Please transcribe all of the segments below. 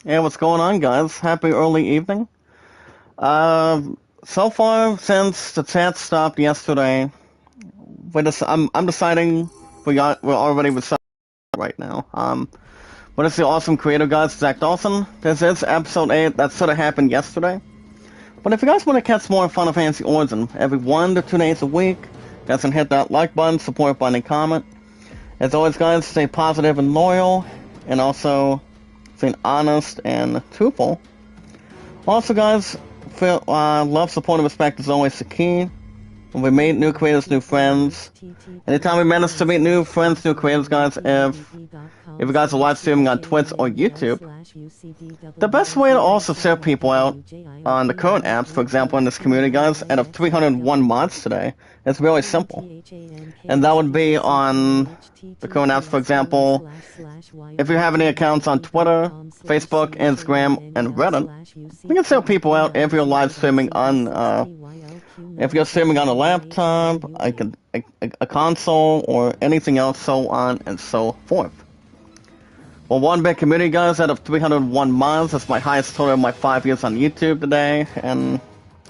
Hey, what's going on, guys? Happy early evening. Uh, so far, since the chat stopped yesterday, I'm deciding we're already with right now. What is the awesome creator, guys? Zach Dawson. This is episode 8. That sort of happened yesterday. But if you guys want to catch more Final Fantasy Origin every 1 to 2 days a week, guys can hit that like button, support button, and comment. As always, guys, stay positive and loyal, and also stay honest and truthful. Also, guys, love, support, and respect is always the key. When we meet new creators, new friends. Anytime we manage to meet new friends, new creators, guys, if you guys are live streaming on Twitch or YouTube, the best way to also share people out on the current apps, for example, in this community, guys, out of 301 mods today, is really simple. And that would be on the current apps, for example, if you have any accounts on Twitter, Facebook, Instagram, and Reddit, you can share people out if you're live streaming on, if you're streaming on a laptop, a console, or anything else, so on and so forth. Well, one big community, guys, out of 301 mods. That's my highest total of my 5 years on YouTube today, and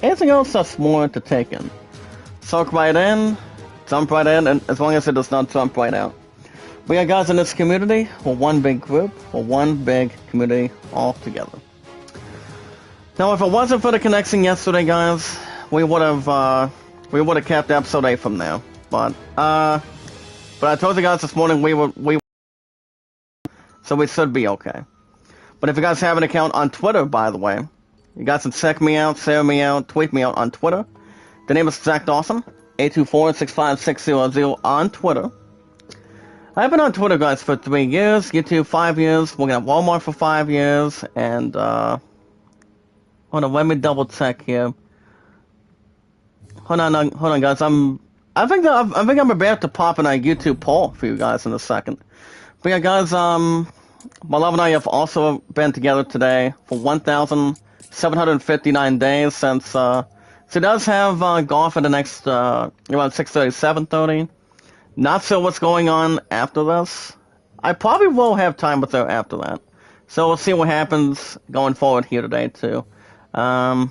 anything else that's more to take in. Soak right in, jump right in, and as long as it does not jump right out. We got guys in this community. We're one big group. We're one big community all together. Now, if it wasn't for the connection yesterday, guys, we would have kept episode 8 from there. But I told you guys this morning so we should be okay. But if you guys have an account on Twitter, by the way, you guys can check me out, share me out, tweet me out on Twitter. The name is Zach Dawson, 824-65600 on Twitter. I've been on Twitter, guys, for 3 years, YouTube 5 years, working at Walmart for 5 years, and hold on, let me double check here. Hold on, guys. I think I'm about to pop in a YouTube poll for you guys in a second. But yeah, guys, my love and I have also been together today for 1,759 days since, she does have, golf in the next, around 6:30, 7:30. Not sure what's going on after this. I probably will have time with her after that. So we'll see what happens going forward here today, too. But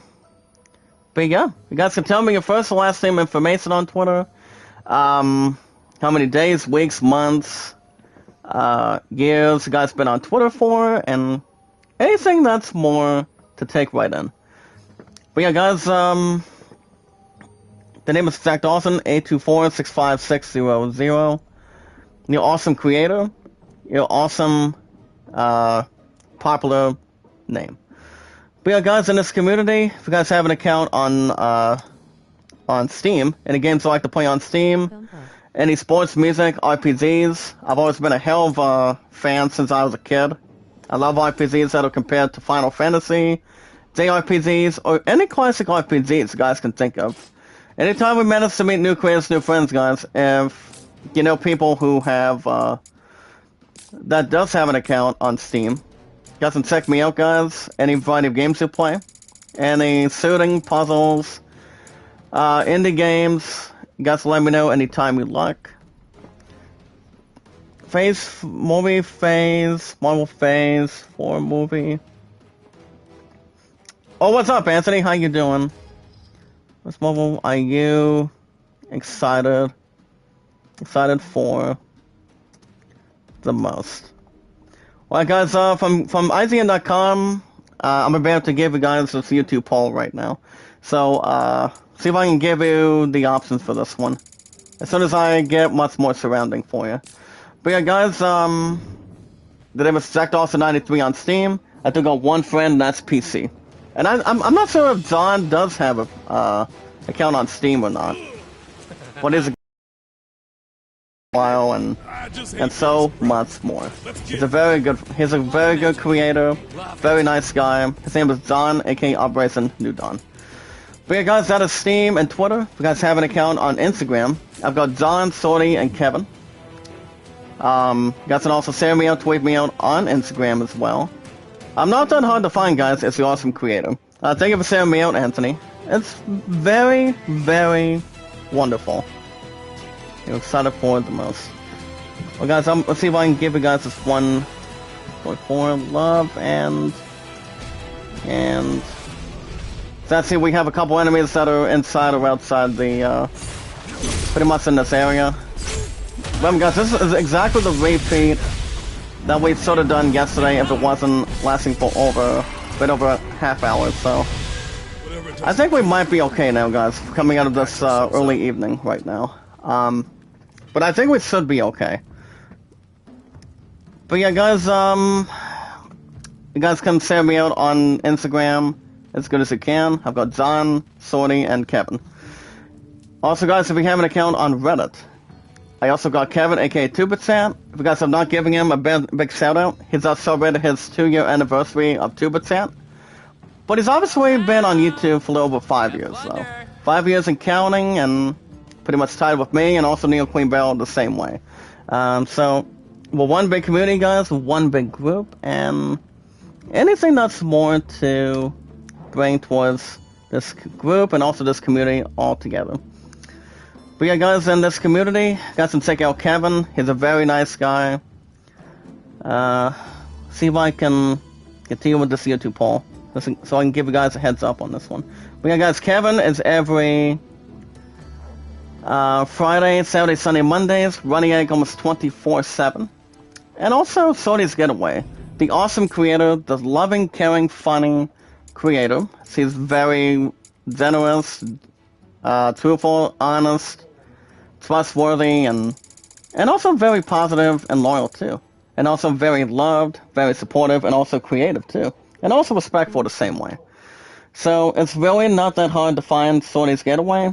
yeah, you guys can tell me your first and last name information on Twitter. How many days, weeks, months, years you guys been on Twitter for, and anything that's more to take right in. But yeah, guys, the name is Zach Dawson, 824-65600. You're awesome creator. You're awesome, popular name. But yeah, guys, in this community, if you guys have an account on Steam, any games you like to play on Steam, any sports, music, RPGs, I've always been a hell of a fan since I was a kid. I love RPGs that are compared to Final Fantasy, JRPGs, or any classic RPGs you guys can think of. Anytime we manage to meet new creators, new friends, guys, if you know people who have, that does have an account on Steam, you guys can check me out, guys. Any variety of games you play, any shooting, puzzles, indie games, you guys let me know anytime you like. Marvel Phase 4 movie. Oh, what's up, Anthony? How you doing? What's Marvel? Are you excited? Excited for the most? Well, guys, from IGN.com, I'm about to give you guys this YouTube poll right now. So, see if I can give you the options for this one as soon as I get much more surrounding for you. But yeah, guys, the name is Zach Dawson 93 on Steam. I do got one friend, that's PC. And I'm not sure if John does have a account on Steam or not. What is a while and so much more. He's a very good creator, very nice guy. His name is John, aka Operation New Dawn. But yeah, guys, that is Steam and Twitter. If you guys have an account on Instagram, I've got John, Sorty, and Kevin. You guys can also share me out, tweet me out on Instagram as well. I'm not that hard to find, guys. It's the awesome creator. Thank you for sharing me out, Anthony. It's very, very wonderful. You're excited for it the most. Well, guys, let's see if I can give you guys this 1.4 love and And let's see, we have a couple enemies that are inside or outside the, pretty much in this area. Remember guys, this is exactly the repeat that we sort of done yesterday if it wasn't lasting for a bit over a half hour, so. I think we might be okay now, guys, coming out of this early evening right now. But I think we should be okay. But yeah, guys, you guys can send me out on Instagram as good as you can. I've got John, Sorty, and Kevin. Also, guys, if you have an account on Reddit, I also got Kevin, aka 2%. If you guys have not given him a big shout out, he's just celebrated his 2-year anniversary of 2%. But he's obviously been on YouTube for a little over 5 years, so 5 years and counting, and pretty much tied with me and also Neo Queen Bell the same way. So we're one big community, guys, one big group, and anything that's more to bring towards this group and also this community all together. But yeah, guys, in this community, guys can check out Kevin. He's a very nice guy. See if I can continue with this YouTube poll, so I can give you guys a heads up on this one. But yeah, guys, Kevin is every Friday, Saturday, Sunday, Mondays, running egg almost 24/7. And also Sorty's Getaway, the awesome creator, the loving, caring, funny creator. He's very generous, truthful, honest, trustworthy, and also very positive and loyal too. And also very loved, very supportive, and also creative too. And also respectful the same way. So it's really not that hard to find Sorty's Getaway.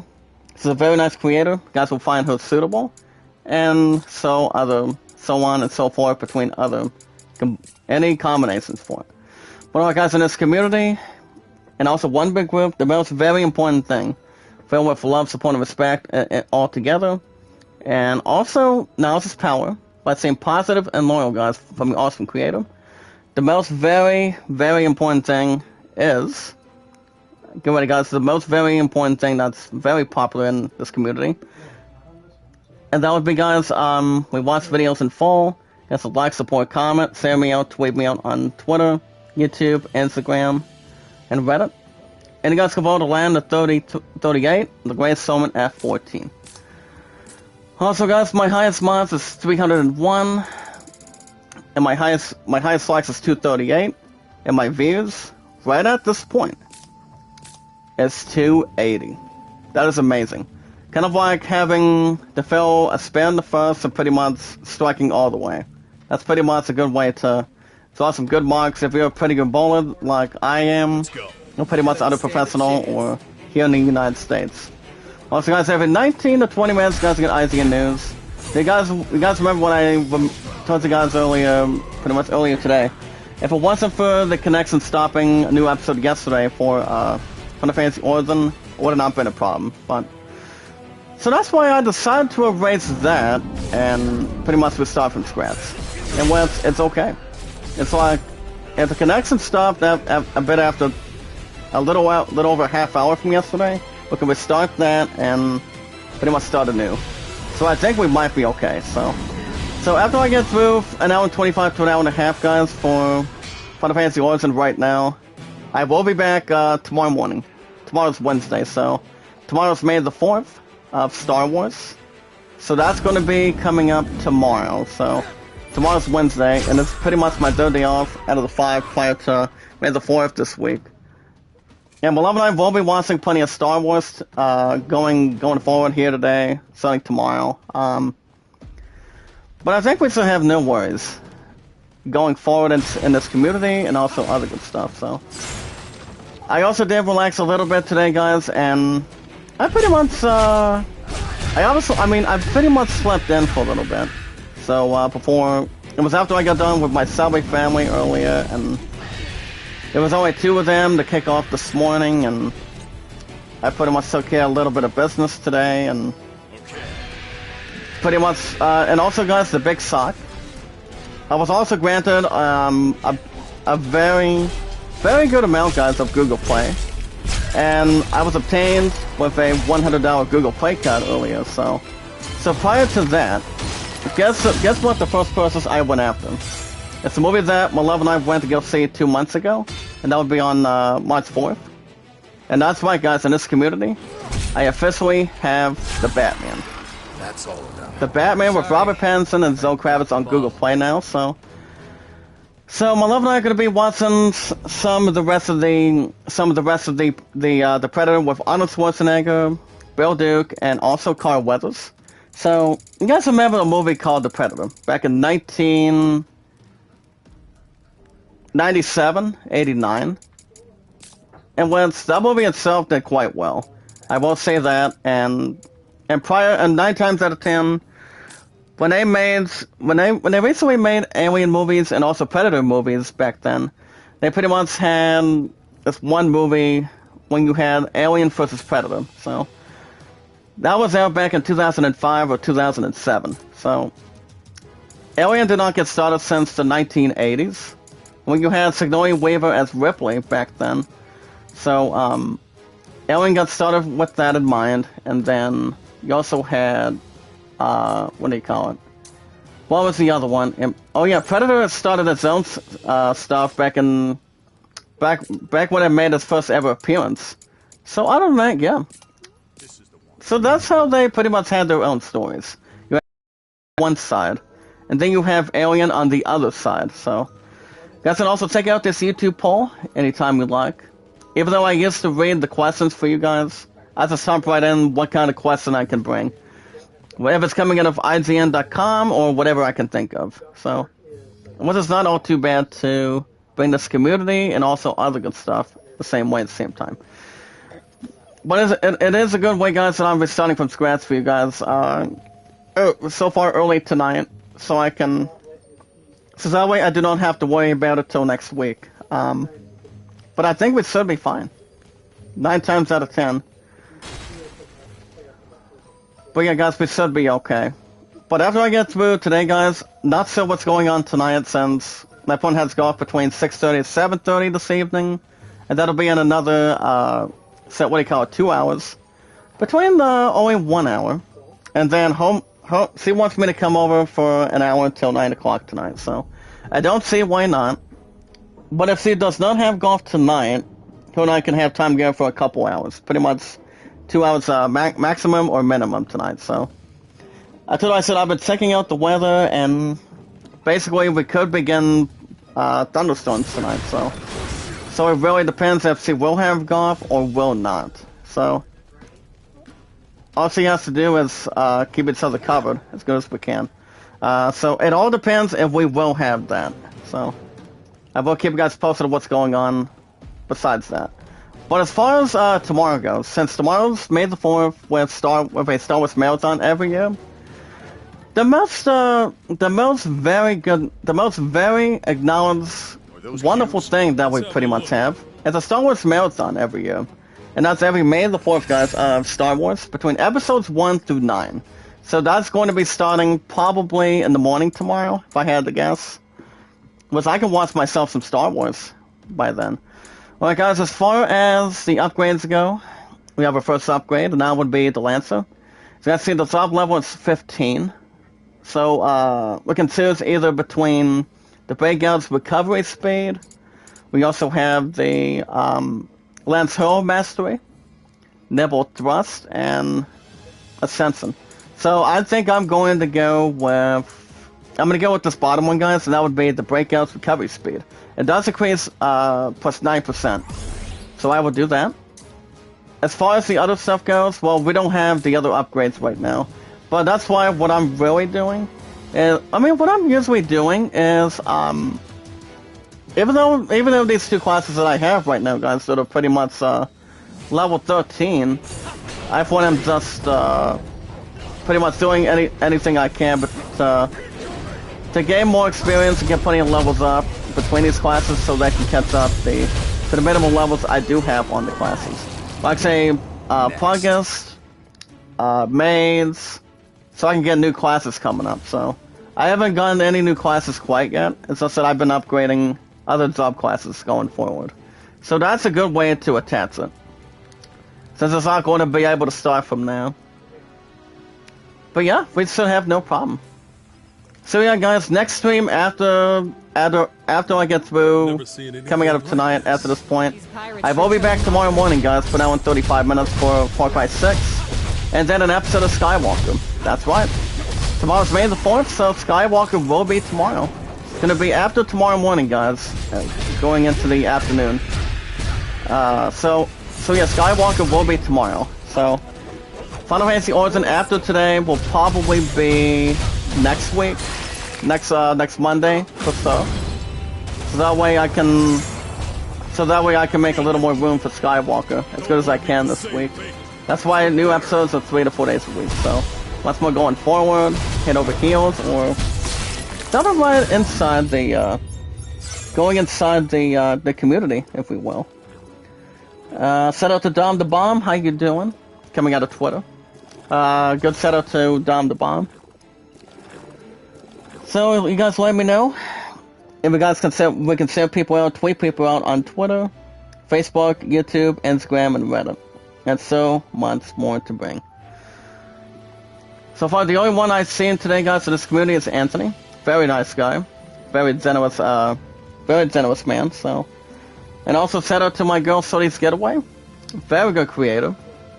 She's a very nice creator. You guys will find her suitable. And so on and so forth between any combinations for it. But alright guys, in this community, and also one big group, the most very important thing, filled with love, support, and respect all together. And also, knowledge is power, by staying positive and loyal, guys, from the awesome creator. The most very, very important thing is, get ready guys, the most very important thing that's very popular in this community. And that would be, guys, we watch videos in full. Guys, like, support, comment, share me out, tweet me out on Twitter, YouTube, Instagram, and Reddit. And you guys can vote to land the 38, the Great Soulman F14. Also, guys, my highest mods is 301, and my highest likes is 238, and my views, right at this point, is 280. That is amazing. Kind of like having to fill a spin the first and pretty much striking all the way. That's pretty much a good way to draw some good marks if you're a pretty good bowler like I am. You're pretty much either professional or here in the United States. Also, guys, every 19 to 20 minutes, guys, get IGN news. You guys remember what I told you guys earlier, pretty much earlier today? If it wasn't for the connection stopping a new episode yesterday for Final Fantasy Origin, it would have not been a problem. But so that's why I decided to erase that and pretty much restart from scratch. And well, it's okay. It's like if the connection stopped a bit after a little over a half hour from yesterday, we can restart that and pretty much start anew. So I think we might be okay. So after I get through an hour and 25 to an hour and a half, guys, for Final Fantasy Origin right now, I will be back tomorrow morning. Tomorrow's Wednesday, so tomorrow's May the 4th of Star Wars. So that's going to be coming up tomorrow. So tomorrow's Wednesday, and it's pretty much my third day off out of the 5 prior to May the 4th this week. And Beloved and I will be watching plenty of Star Wars going forward here today, starting tomorrow. But I think we should have no worries going forward in this community and also other good stuff. So I also did relax a little bit today, guys, and I pretty much I pretty much slept in for a little bit. So before it was after I got done with my Subway family earlier, and there was only 2 of them to kick off this morning, and I pretty much took care of a little bit of business today, and pretty much, and also, guys, the big sock. I was also granted a very, very good amount, guys, of Google Play, and I was obtained with a $100 Google Play card earlier. So prior to that, guess what the first person I went after? It's a movie that my love and I went to go see 2 months ago, and that would be on March 4th. And that's right, guys, in this community, I officially have the Batman. That's all done. The Batman with Robert Pattinson and Zoe Kravitz on Google Play now, so my love and I are going to be watching some of the rest of the Predator with Arnold Schwarzenegger, Bill Duke, and also Carl Weathers. So you guys remember a movie called The Predator back in 1997, 89, and that movie itself did quite well. I will say that, and 9 times out of 10. When they recently made Alien movies and also Predator movies back then, they pretty much had this one movie when you had Alien versus Predator. So that was out back in 2005 or 2007. So Alien did not get started since the 1980s, when you had Sigourney Weaver as Ripley back then. So Alien got started with that in mind, and then you also had what do you call it? What was the other one? Oh yeah, Predator started its own stuff back when it made its first ever appearance. So other than that, yeah. So that's how they pretty much had their own stories. You have one side, and then you have Alien on the other side. So you guys can also check out this YouTube poll anytime you like. Even though I used to read the questions for you guys, I just jump right in what kind of question I can bring. Whatever it's coming out of IGN.com or whatever I can think of. So, which is not all too bad to bring this community and also other good stuff the same way at the same time. But it is a good way, guys, that I'm starting from scratch for you guys. So far early tonight, so that way I do not have to worry about it till next week. But I think we should be fine. 9 times out of 10. But yeah, guys, we should be okay. But after I get through today, guys, not sure what's going on tonight since my phone has golf between 6:30 and 7:30 this evening. And that'll be in another, 2 hours. Between only 1 hour. And then she wants me to come over for an hour until 9 o'clock tonight. So I don't see why not. But if she does not have golf tonight, her and I can have time together for a couple hours. Pretty much 2 hours maximum or minimum tonight. So I told her, I said I've been checking out the weather, and basically we could begin thunderstorms tonight. So it really depends if she will have golf or will not. So all she has to do is keep each other covered as good as we can. So it all depends if we will have that. So I will keep you guys posted on what's going on besides that. But as far as tomorrow goes, since tomorrow's May the 4th with a Star Wars marathon every year, the most very acknowledged, wonderful thing that we pretty much have is a Star Wars marathon every year. And that's every May the 4th, guys, of Star Wars, between episodes 1 through 9. So that's going to be starting probably in the morning tomorrow, if I had to guess. Which I can watch myself some Star Wars by then. Alright, guys, as far as the upgrades go, we have our first upgrade, and that would be the Lancer. So you guys see the top level is 15. So we can choose either between the Breakout's recovery speed. We also have the Lance Hurl Mastery, Nibble Thrust, and Ascension. So I think I'm going to go with this bottom one, guys, and that would be the Breakout's recovery speed. It does increase plus 9%. So I will do that. As far as the other stuff goes, well, we don't have the other upgrades right now. But that's why what I'm really doing is, what I'm usually doing is, even though these two classes that I have right now, guys, that are pretty much level 13, I find I'm just pretty much doing anything I can, but to gain more experience and get plenty of levels up between these classes so they can catch up to the minimum levels I do have on the classes. Like say, Plugist, Maids, so I can get new classes coming up. So I haven't gotten any new classes quite yet. It's just that I've been upgrading other job classes going forward. So that's a good way to attach it, since it's not going to be able to start from now. But yeah, we should have no problem. So yeah, guys, next stream after after I get through coming out of tonight, after this point, I will be back tomorrow morning, guys, for now in 35 minutes for Far Cry 6, and then an episode of Skywalker. That's right. Tomorrow's May the 4th, so Skywalker will be tomorrow. It's gonna be after tomorrow morning, guys, going into the afternoon. So yeah, Skywalker will be tomorrow. So Final Fantasy Origin after today will probably be next week, next Monday or so. So that way I can make a little more room for Skywalker as good as I can this week. That's why new episodes are 3 to 4 days a week. So lots more going forward, head over heels, or something right inside the going inside the community, if we will. Shout out to Dom the Bomb. How you doing? Coming out of Twitter. Good shout out to Dom the Bomb. So you guys let me know if you guys we can send people out, tweet people out on Twitter, Facebook, YouTube, Instagram, and Reddit, and so much more to bring. So far, the only one I've seen today, guys, in this community is Anthony. Very nice guy, very generous man. So, and also shout out to my girl Sodi's Getaway. Very good creator,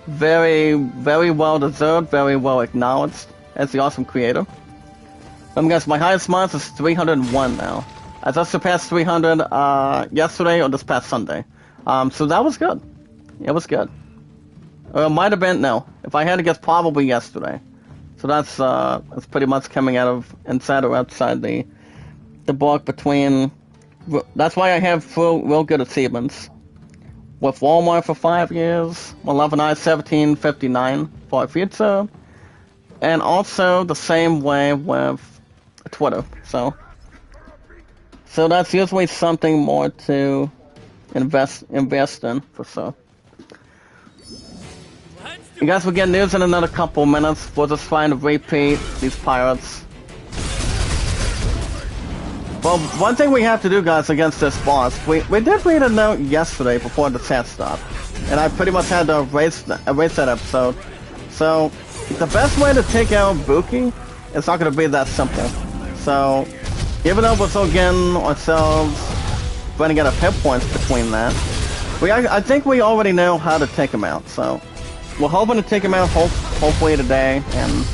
very well deserved, very well acknowledged as the awesome creator. Guys, my highest month is 301 now. I just surpassed 300 yesterday or this past Sunday. So that was good. It was good. Or it might have been, no. If I had to guess, probably yesterday. So that's pretty much coming out of inside or outside the book between. That's why I have real good achievements. With Walmart for 5 years, Eleven Eye 1759 for a future, and also the same way with Twitter. So that's usually something more to invest in for sure. You guys will get news in another couple minutes. We're just trying to repeat these pirates. Well, one thing we have to do, guys, against this boss, we did read a note yesterday before the chat stopped, and I pretty much had to erase that episode. So the best way to take out Buki is not going to be that simple. So even though we're still getting ourselves running out of hit points between that, I think we already know how to take him out. So we're hoping to take him out hopefully today, and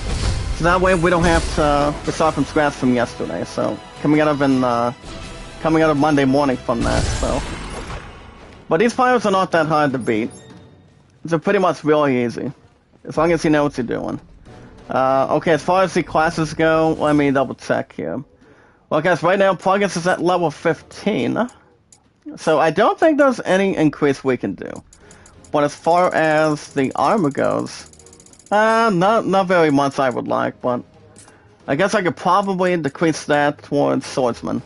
so that way we don't have to start from scratch from yesterday. So coming out of Monday morning from that. So, but these pirates are not that hard to beat. They're pretty much really easy, as long as you know what you're doing. Okay, as far as the classes go, let me double check here. Well, guys, right now Progress is at level 15, so I don't think there's any increase we can do. But as far as the armor goes, not very much I would like, but I guess I could probably decrease that towards Swordsman.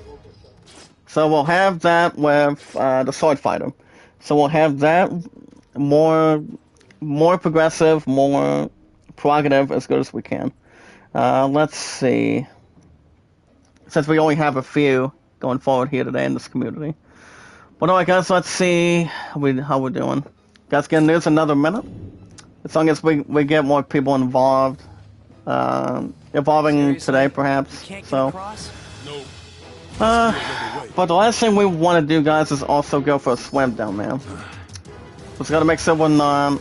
So we'll have that with the Sword Fighter. So we'll have that more progressive, more prerogative, as good as we can. Let's see. Since we only have a few going forward here today in this community. But alright, guys, let's see how we're doing. Guys, getting news another minute. As long as we get more people involved. Evolving today, perhaps. So, but the last thing we want to do, guys, is also go for a swim down there. Just gotta make someone. I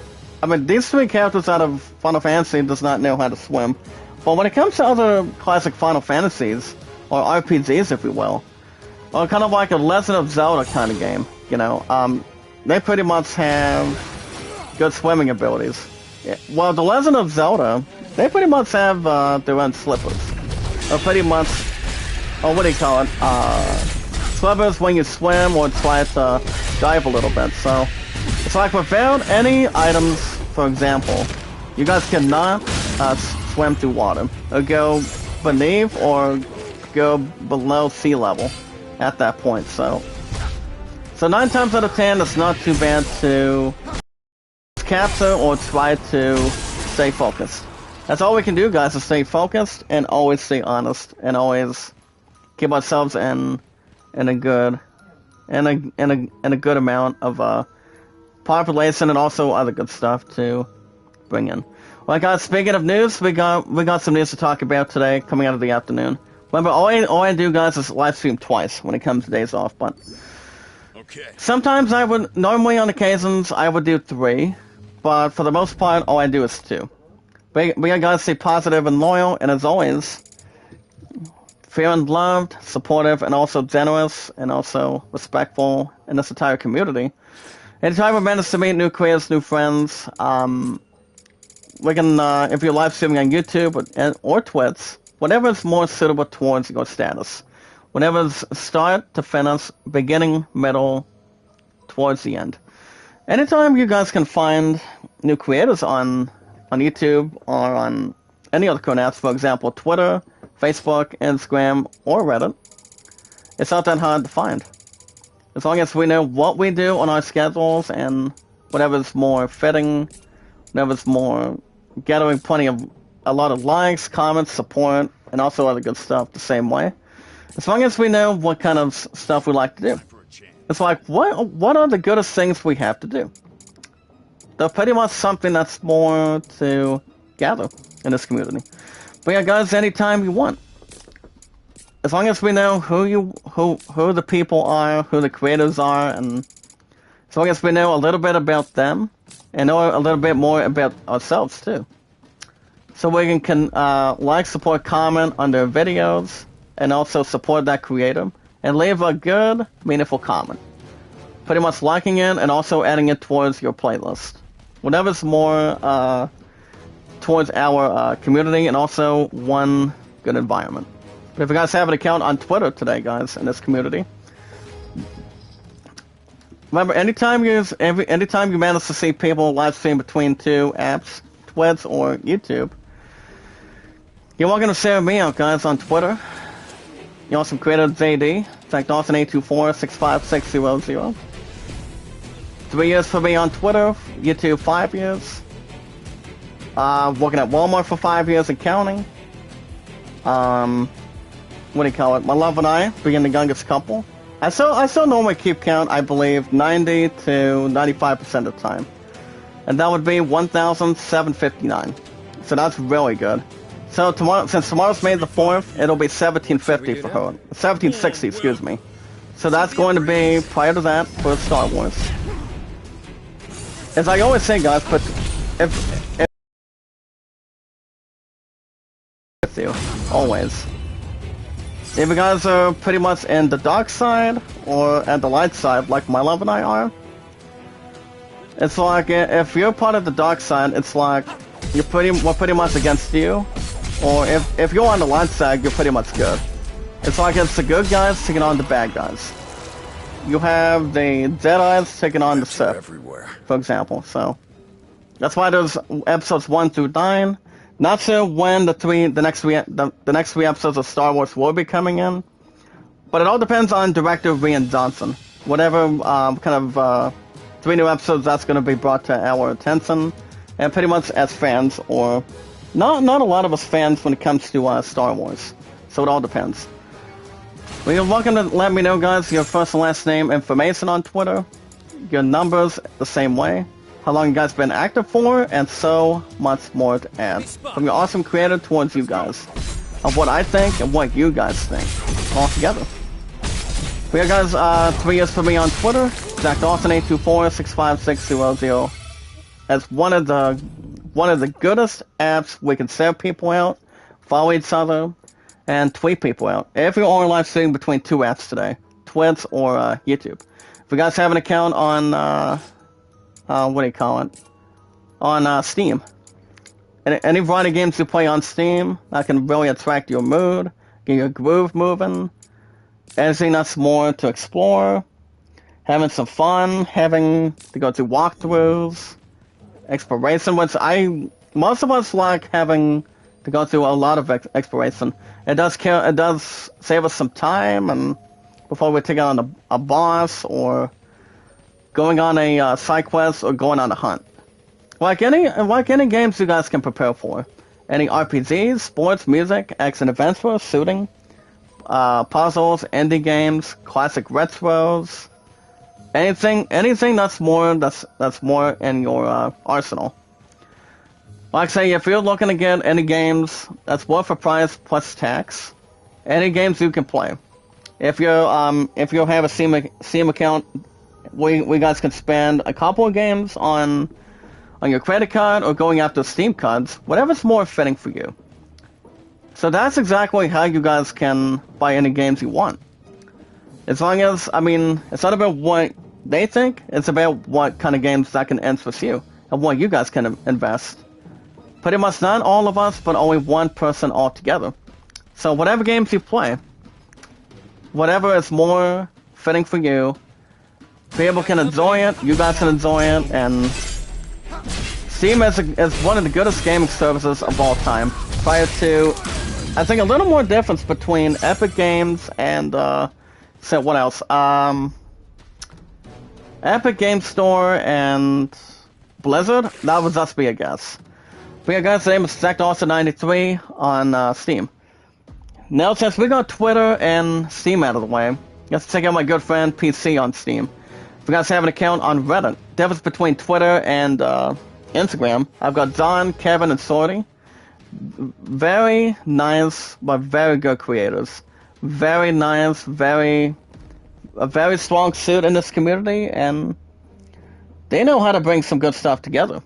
mean, these three characters out of Final Fantasy does not know how to swim. But when it comes to other classic Final Fantasies or RPGs, if you will, or kind of like a Legend of Zelda kind of game, you know, they pretty much have good swimming abilities. Yeah, well, the Legend of Zelda, they pretty much have their own slippers. Or pretty much, what do you call it? Slippers when you swim or try to dive a little bit. So it's like without any items, for example, you guys cannot swim through water or go beneath or go below sea level at that point. So 9 times out of 10, it's not too bad to capture or try to stay focused. That's all we can do, guys, is stay focused and always stay honest and always keep ourselves in a good amount of population and also other good stuff to bring in. Well, guys, speaking of news, we got some news to talk about today coming out of the afternoon. Remember, all I do, guys, is live stream twice when it comes to days off, but Okay. sometimes normally on occasions, I would do 3, but for the most part, all I do is 2. But yeah, guys, stay positive and loyal, and as always, fair and loved, supportive, and also generous, and also respectful in this entire community. Anytime we manage to meet new creators, new friends, we can, if you're live streaming on YouTube or Twitch, whatever's more suitable towards your status. Whatever's start to finish, beginning, middle, towards the end. Anytime you guys can find new creators on YouTube or on any other current apps, for example, Twitter, Facebook, Instagram, or Reddit, it's not that hard to find. As long as we know what we do on our schedules and whatever's more fitting, whatever's more gathering a lot of likes, comments, support, and also other good stuff the same way. As long as we know what kind of stuff we like to do. It's like, what are the goodest things we have to do? They're pretty much something that's more to gather in this community. But yeah, guys, anytime you want. As long as we know who the people are, who the creators are, and as long as we know a little bit about them, and know a little bit more about ourselves too. So we can like, support, comment on their videos, and also support that creator, and leave a good, meaningful comment. Pretty much liking it, and also adding it towards your playlist. Whatever's more towards our community, and also one good environment. But if you guys have an account on Twitter today, guys, in this community, remember, anytime you manage to see people live stream between 2 apps, Twitch or YouTube, you're welcome to share me out, guys, on Twitter. You awesome creator JD. It's like Dawson824-65600. 3 years for me on Twitter. YouTube 5 years. Working at Walmart for 5 years and counting. What do you call it? My love and I, being the youngest couple. I still normally keep count, I believe, 90 to 95% of the time. And that would be 1,759. So that's really good. So tomorrow, since tomorrow's May the 4th, it'll be 1750 for her. 1760, excuse me. So that's going to be prior to that for Star Wars. As I always say, guys, but if with you, always. If you guys are pretty much in the dark side or at the light side, like my love and I are, it's like if you're part of the dark side, it's like we're pretty much against you. Or if you're on the light side, you're pretty much good. It's like it's the good guys taking on the bad guys. You have the Jedi's taking on the Sith, for example. So that's why there's episodes 1 through 9. Not sure when the next three episodes of Star Wars will be coming in, but it all depends on director Rian Johnson. Whatever kind of 3 new episodes that's going to be brought to our attention, and pretty much as fans, or not a lot of us fans when it comes to Star Wars. So it all depends. Well, you're welcome to let me know, guys, your first and last name information on Twitter, your numbers the same way, how long you guys been active for, and so much more to add. From your awesome creator towards you guys, of what I think and what you guys think, all together. We are guys, 3 years for me on Twitter, Jack Dawson824-65600, as one of the goodest apps we can send people out, follow each other, and tweet people out. If you're on live streaming between 2 apps today, Twitch or YouTube. If you guys have an account on what do you call it? On Steam. Any variety of games you play on Steam that can really attract your mood, get your groove moving. Anything that's more to explore, having some fun, having to go through walkthroughs, exploration, which most of us like having to go through a lot of exploration. It does save us some time, and before we take on a boss or going on a side quest or going on a hunt. Like any games you guys can prepare for. Any RPGs, sports, music, action adventure, shooting, puzzles, indie games, classic retros, anything that's more in your arsenal. Like I say, if you're looking to get any games that's worth a price plus tax, Any games you can play. If you have a Steam account, we guys can spend a couple of games on your credit card or going after Steam cards, whatever's more fitting for you. So that's exactly how you guys can buy any games you want. As long as, I mean, it's not about what they think, it's about what kind of games that can interest you and what you guys can invest. Pretty much not all of us, but only one person altogether. So whatever games you play, whatever is more fitting for you, people can enjoy it, you guys can enjoy it, and Steam is one of the goodest gaming services of all time. Prior to, I think, a little more difference between Epic Games and, so what else? Epic Game Store and Blizzard? That would just be a guess. But yeah, guys, the name is ZachDawson93 on Steam. Now, since we got Twitter and Steam out of the way, let's check out my good friend PC on Steam. If you guys have an account on Reddit, difference between Twitter and Instagram, I've got Don, Kevin, and Sorty. Very nice, but very good creators. Very nice, a very strong suit in this community, and they know how to bring some good stuff together.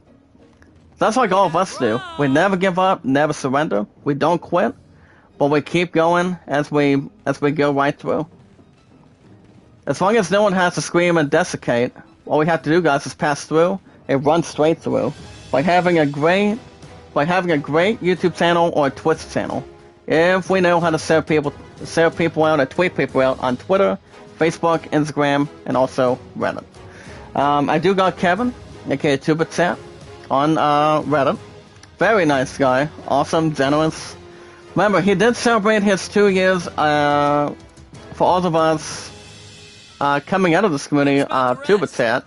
That's like all of us do. We never give up, never surrender. We don't quit, but we keep going as we go right through. As long as no one has to scream and desiccate, all we have to do, guys, is pass through and run straight through. By having a great YouTube channel or a Twitch channel. If we know how to serve people out or tweet people out on Twitter, Facebook, Instagram, and also Reddit. I do got Kevin, aka TuberChat, on Reddit. Very nice guy, awesome, generous. Remember, he did celebrate his 2 years for all of us coming out of this community, TuberChat.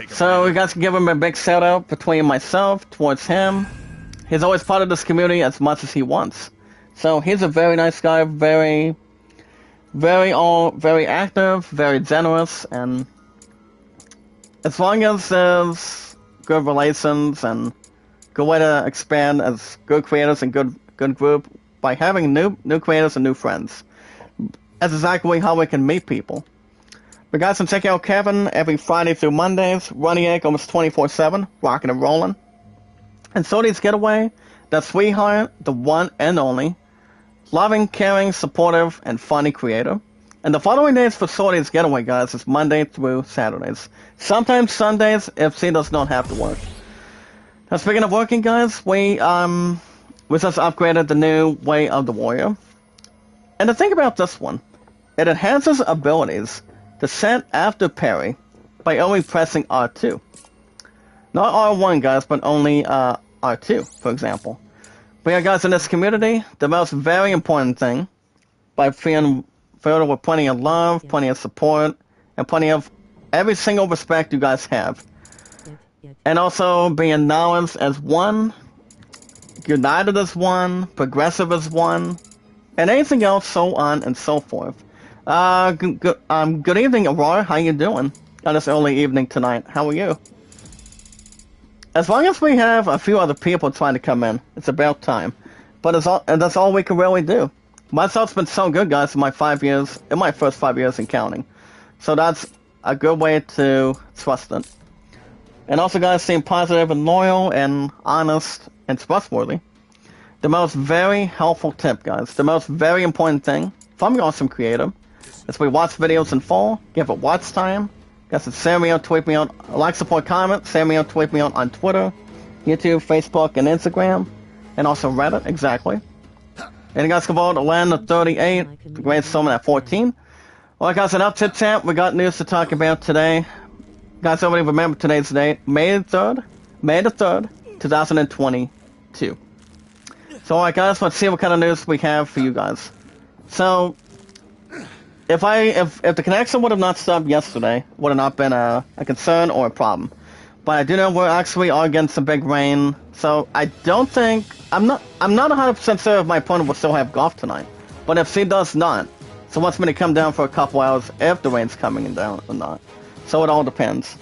So you guys can give him a big shout out between myself towards him. He's always part of this community as much as he wants. So he's a very nice guy, very active, very generous, and as long as there's good relations and good way to expand as good creators and good group by having new creators and new friends. That's exactly how we can meet people. But guys, can check out Kevin every Friday through Mondays, running egg almost 24/7, rocking and rolling. And Sorty's Getaway, the sweetheart, the one and only, loving, caring, supportive, and funny creator. And the following days for Sorty's Getaway, guys, is Monday through Saturdays. Sometimes Sundays if she does not have to work. Now, speaking of working, guys, we just upgraded the new Way of the Warrior. And the thing about this one, it enhances abilities to set after parry by only pressing R2. Not R1, guys, but only R2, for example. But yeah, guys, in this community, the most very important thing, by feeling filled with plenty of love, plenty of support, and plenty of every single respect you guys have. And also being acknowledged as one, united as one, progressive as one, and anything else, so on and so forth. Good evening, Aurora. How you doing on this early evening tonight? How are you? As long as we have a few other people trying to come in, it's about time. But that's all we can really do. Myself's been so good, guys, in my first 5 years in counting. So that's a good way to trust it. And also, guys, staying positive and loyal and honest and trustworthy. The most very helpful tip, guys, the most very important thing from your awesome creator is we watch videos in full, give it watch time. Guys, it's send me out, tweet me out, like, support, comment, send me out, tweet me out on Twitter, YouTube, Facebook, and Instagram, and also Reddit, exactly. And you guys can vote Land at 38, the Great Summon at 14. Well, guys, enough chit chat. We got news to talk about today. Guys, everybody remember today's date, May the 3rd, 2022. So, alright, guys, let's see what kind of news we have for you guys. So, if the connection would have not stopped yesterday, would have not been a concern or a problem. But I do know we're actually all getting some big rain, so I don't think I'm not 100% sure if my opponent will still have golf tonight. But if she does not, she wants me to come down for a couple hours if the rain's coming down or not. So it all depends.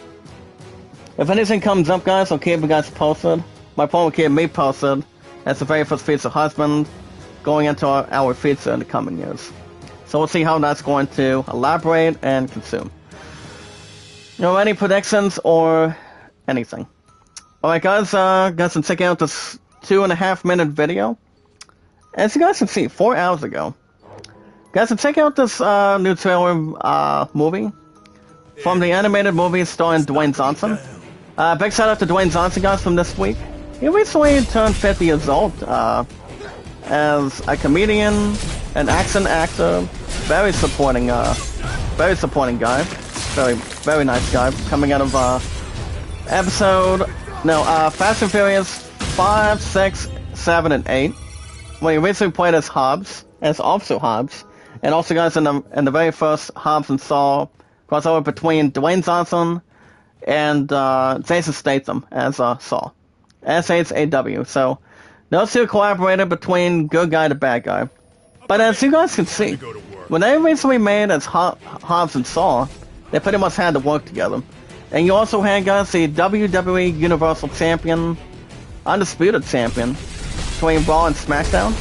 If anything comes up, guys, I'll keep you guys posted. My opponent will keep me posted. That's the very first piece of husband. going into our feature in the coming years. So we'll see how that's going to elaborate and consume. Any predictions or anything? Alright guys, guys can check out this 2.5-minute video. As you guys can see, 4 hours ago. Guys can check out this new trailer movie from the animated movie starring Dwayne Johnson. Big shout out to Dwayne Johnson, guys, from this week. He recently turned 50 years old as a comedian, an action actor, very supporting guy. Very nice guy. Coming out of Fast and Furious 5, 6, 7, and 8. When he recently played as Hobbs, as Officer Hobbs, and also guys in the very first Hobbs and Shaw crossover between Dwayne Johnson and Jason Statham as Saw. SHAW. So those two collaborated between good guy to bad guy. But as you guys can see, when they recently made as Hobbs and Shaw, they pretty much had to work together. And you also had, guys, the WWE Universal Champion, Undisputed Champion, between Raw and SmackDown.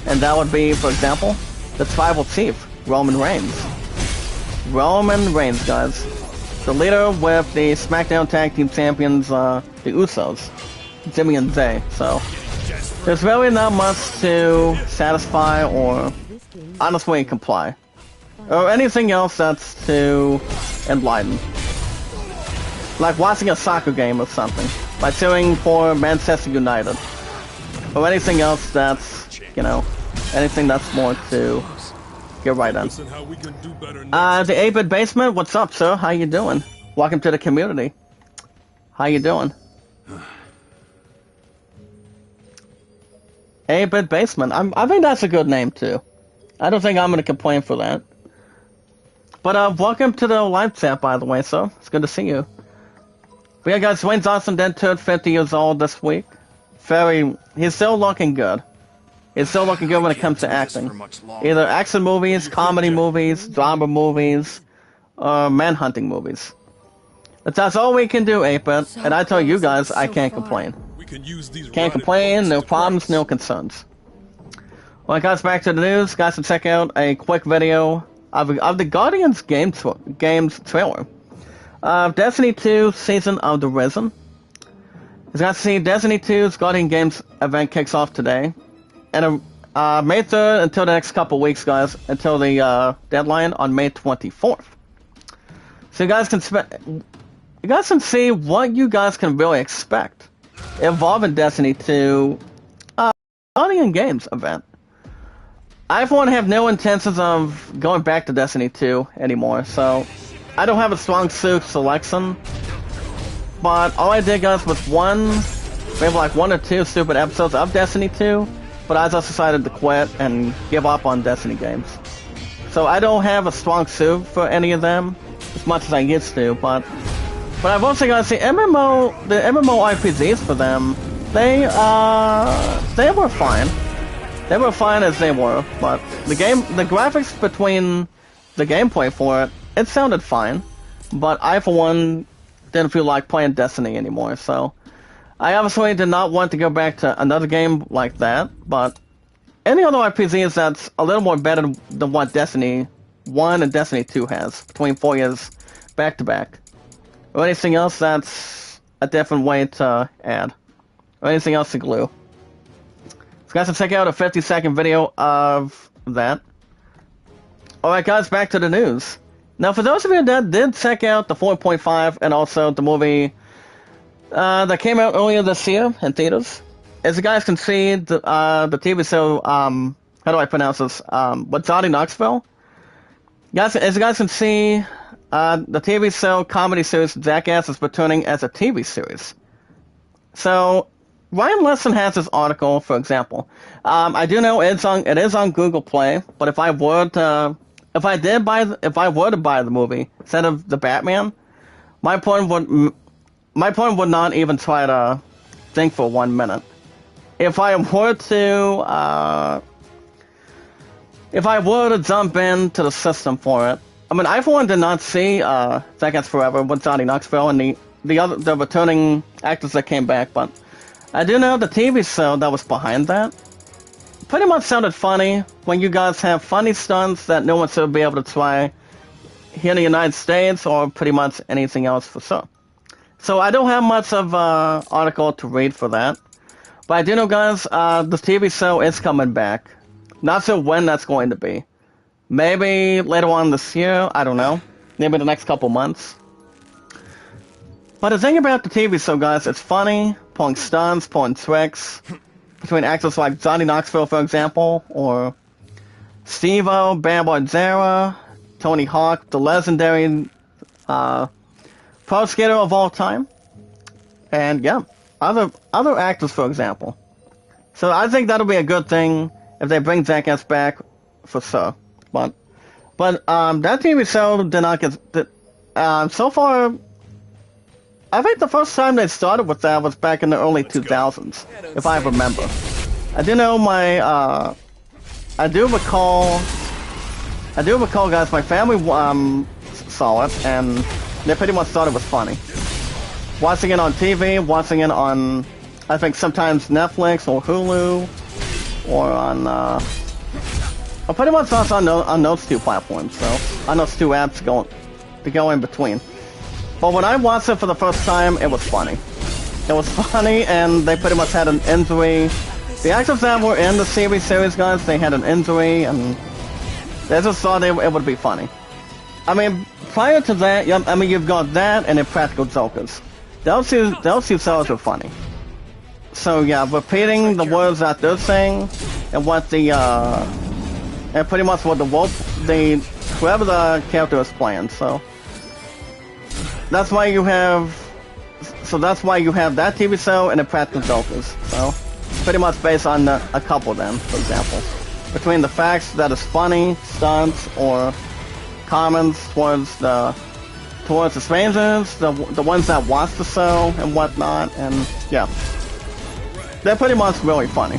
And that would be, for example, the Tribal Chief, Roman Reigns. Roman Reigns, guys. The leader with the SmackDown Tag Team Champions, the Usos, Jimmy and Jay. So, there's really not much to satisfy or honestly comply. Or anything else that's to enlighten. Like watching a soccer game or something. By cheering for Manchester United. Or anything else that's, anything that's more to get right on. The 8-Bit Basement, what's up, sir? How you doing? Welcome to the community. How you doing? 8-Bit Basement. I think that's a good name, too. I don't think I'm going to complain for that. But, welcome to the live chat, by the way, sir. It's good to see you. But yeah, guys, Dwayne Johnson then turned 50 years old this week. He's still looking good. He's still looking good when it comes to acting. Either action movies, comedy movies, drama movies, or manhunting movies. That's all we can do, 8-Bit. And I tell you guys, I can't complain. Can't complain, no problems, no concerns. Well, guys, back to the news. Guys, can check out a quick video of the Guardians games trailer. Destiny 2 Season of the Risen. As you guys see, Destiny 2's Guardian Games event kicks off today. And May 3rd until the next couple weeks, guys, until the deadline on May 24th. So you guys can see what you guys can really expect involving Destiny 2 Guardian Games event. I, for one, have no intentions of going back to Destiny 2 anymore, so I don't have a strong suit selection. But all I did, guys, was maybe like 1 or 2 stupid episodes of Destiny 2, but I just decided to quit and give up on Destiny games. So I don't have a strong suit for any of them, as much as I used to, but I've also got to say, the MMORPGs for them, they were fine. They were fine as they were, but the graphics between the gameplay for it sounded fine, but I, for one, didn't feel like playing Destiny anymore, so I obviously did not want to go back to another game like that, but any other RPGs that's a little more better than what Destiny 1 and Destiny 2 has, between 4 years back to back. Or anything else that's a different way to add. Or anything else to glue. So guys, let's check out a 50-second video of that. Alright guys, back to the news. Now for those of you that did check out the 4.5 and also the movie that came out earlier this year in theaters, as you guys can see, the TV show, how do I pronounce this, with Johnny Knoxville. Guys, as you guys can see, the TV show comedy series Jackass is returning as a TV series. So Ryan Lesson has this article, for example. I do know it is on Google Play, but if I were to buy the movie instead of the Batman, my point would not even try to think for 1 minute. If I were to jump into the system for it, I mean, I for one did not see Jackass Forever with Johnny Knoxville and the returning actors that came back, but I do know the TV show that was behind that pretty much sounded funny when you guys have funny stunts that no one should be able to try here in the United States or pretty much anything else for sure. So I don't have much of an article to read for that. But I do know, guys, the TV show is coming back. Not sure when that's going to be. Maybe later on this year, I don't know. Maybe the next couple months. But the thing about the TV show, guys, it's funny, pulling stunts, pulling tricks, between actors like Johnny Knoxville, for example, or Steve-O, Bam Margera, Tony Hawk, the legendary pro skater of all time, and yeah, other actors, for example. So I think that'll be a good thing if they bring Jackass back, for sure. But that TV show did not get so far. I think the first time they started with that was back in the early 2000s, if I remember. I do know I do recall, guys, my family saw it, and they pretty much thought it was funny. Watching it on TV, watching it on, I think sometimes Netflix or Hulu, or on, or pretty much also on those two platforms, so on those two apps to go in between. But when I watched it for the first time, it was funny. It was funny, and they pretty much had an injury. The actors that were in the series, guys, they had an injury, and they just thought it would be funny. I mean, prior to that, I mean, you've got that and Impractical Jokers. Those two shows are funny. So yeah, repeating the words that they're saying, and what the and pretty much what whoever the character is playing. So that's why you have that TV show and Impractical Jokers. So pretty much based on a couple of them, for example. Between the facts that is funny, stunts, or comments towards the strangers, the ones that watch the show and whatnot, and yeah, they're pretty much really funny.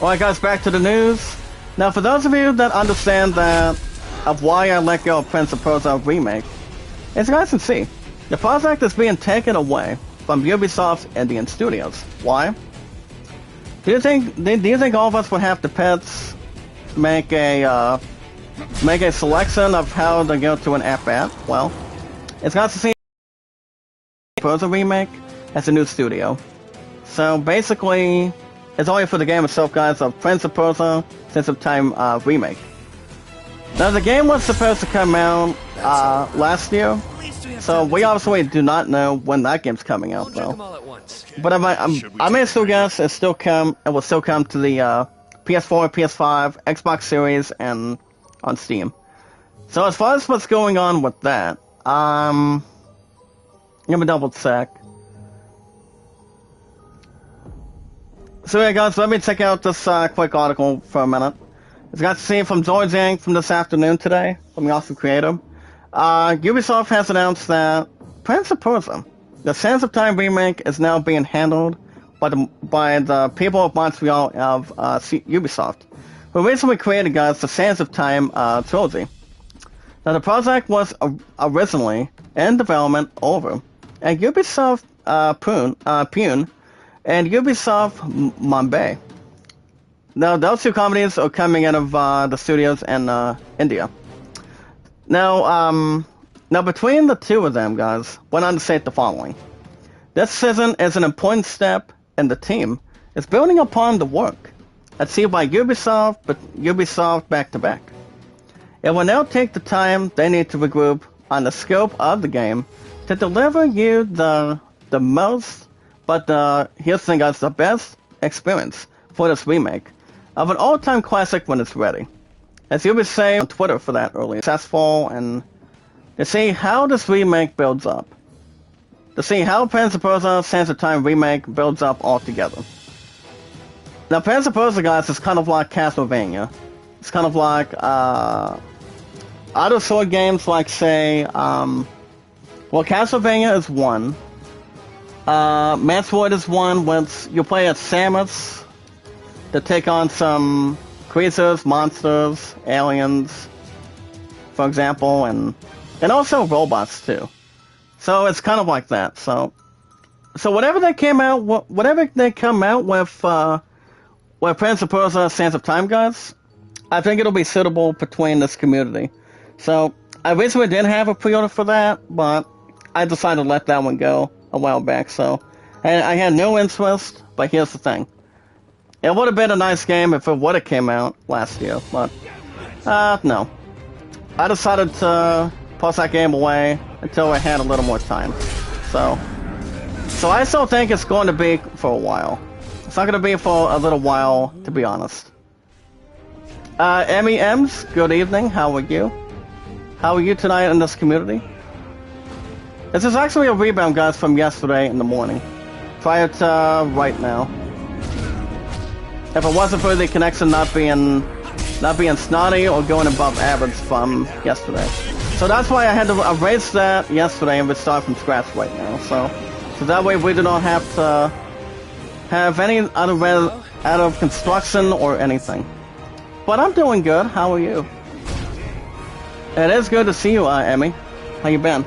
Alright, guys, back to the news. Now, for those of you that understand of why I let go of Prince of Persia Remake, as you guys can see, the project is being taken away from Ubisoft's Indian studios. Why? Do you think all of us would have to pets make a selection of how to go to an at-bat? Well, it's got to see Persia Remake as a new studio. So basically, it's only for the game itself, guys, of Prince of Persia Sands of Time Remake. Now, the game was supposed to come out last year, so we obviously do not know when that game's coming out, though. But I may still guess it will still come to the PS4, PS5, Xbox Series, and on Steam. So as far as what's going on with that, let me double check. So yeah, guys, let me check out this quick article for a minute. It's got to see from George Yang from this afternoon today, from the Awesome Creator. Ubisoft has announced that Prince of Persia, the Sands of Time remake, is now being handled by the people of Montreal of Ubisoft, who recently created, guys, the Sands of Time trilogy. Now, the project was originally in development over at Ubisoft Pune and Ubisoft Mumbai. Now, those two companies are coming out of the studios in India. Now, between the two of them, guys, went on to state the following. This season is an important step, and the team is building upon the work achieved by Ubisoft back-to-back. It will now take the time they need to regroup on the scope of the game to deliver you the most, but here's the thing, guys, the best experience for this remake of an all-time classic when it's ready. As you would say on Twitter for that earlier, successful, and to see how this remake builds up. To see how Prince of Persia Sands of Time remake builds up altogether. Now, Prince of Persia, guys, is kind of like Castlevania. It's kind of like other sword games, like, say, well, Castlevania is one. Mansword is one, once you play as Samus to take on some creatures, monsters, aliens, for example, and also robots too. So it's kind of like that. So whatever they come out with Well, Prince of Persia: Sands of Time, guys, I think it'll be suitable between this community. So I originally did have a pre-order for that, but I decided to let that one go a while back. So, and I had no interest. But here's the thing: it would have been a nice game if it would have came out last year, but no. I decided to put that game away until I had a little more time. So I still think it's going to be for a while. It's not going to be for a little while, to be honest. Emmy M's, good evening. How are you? How are you tonight in this community? This is actually a rebound, guys, from yesterday in the morning, prior to right now. If it wasn't for the connection not being snotty or going above average from yesterday. So that's why I had to erase that yesterday and restart from scratch right now. So that way we do not have to have any out of construction or anything. But I'm doing good. How are you? It is good to see you, Emmy. How you been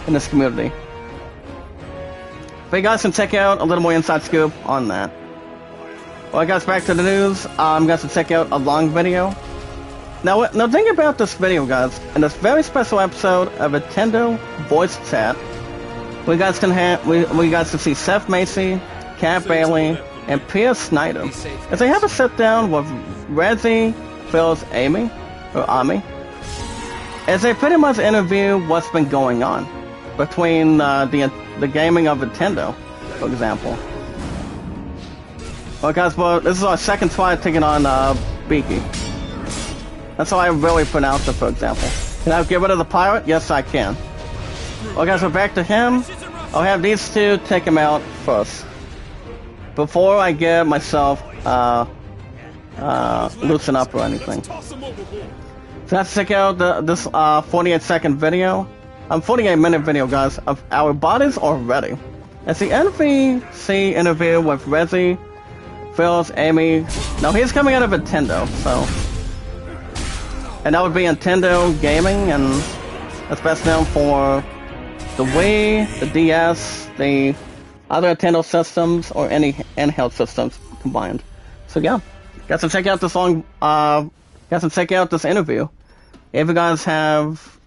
in this community? But you guys can check out a little more inside scoop on that. Well, guys, back to the news. I'm going to check out a long video. Now think about this video, guys. In this very special episode of Nintendo Voice Chat, we guys can see Seth Macy, Cat Bailey, and Pierce Snyder as they have a sit down with Rezzy, Phil's Amy, as they pretty much interview what's been going on between the gaming of Nintendo, for example. Well, guys, this is our second try taking on Beaky. That's how I really pronounce it, for example. Can I get rid of the pirate? Yes, I can. Well, guys, we're back to him. I'll have these two take him out first, before I get myself loosen up or anything. So let's check out this 48-second video. 48-minute video, guys, of Our Bodies Are Ready. It's the NVC interview with Rezzy, Phil's, Amy. Now he's coming out of Nintendo, so. And that would be Nintendo Gaming, and that's best known for the Wii, the DS, the other Nintendo systems, or any handheld systems combined. So yeah, guys, to check out this check out this interview. If you guys have,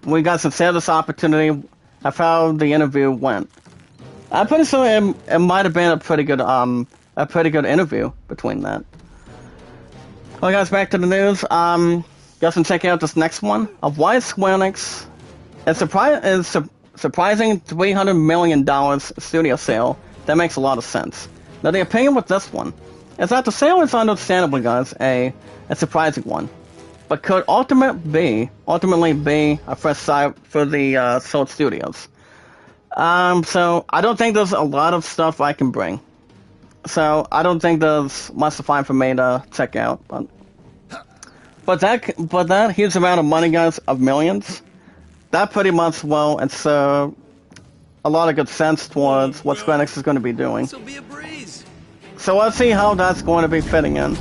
we guys consider this opportunity of how the interview went. I'm pretty sure it might have been a pretty good interview between that. Well, guys, back to the news. Guys, can check out this next one of why Square Enix is surprising $300 million studio sale. That makes a lot of sense. Now, the opinion with this one is that the sale is understandably, guys, a surprising one, but could ultimately be a fresh start for the Soul Studios. So I don't think there's a lot of stuff I can bring. So I don't think there's much to find for me to check out. But that huge amount of money, guys, of millions, that pretty much it's a lot of good sense towards what Square Enix is going to be doing. So let's see how that's going to be fitting in,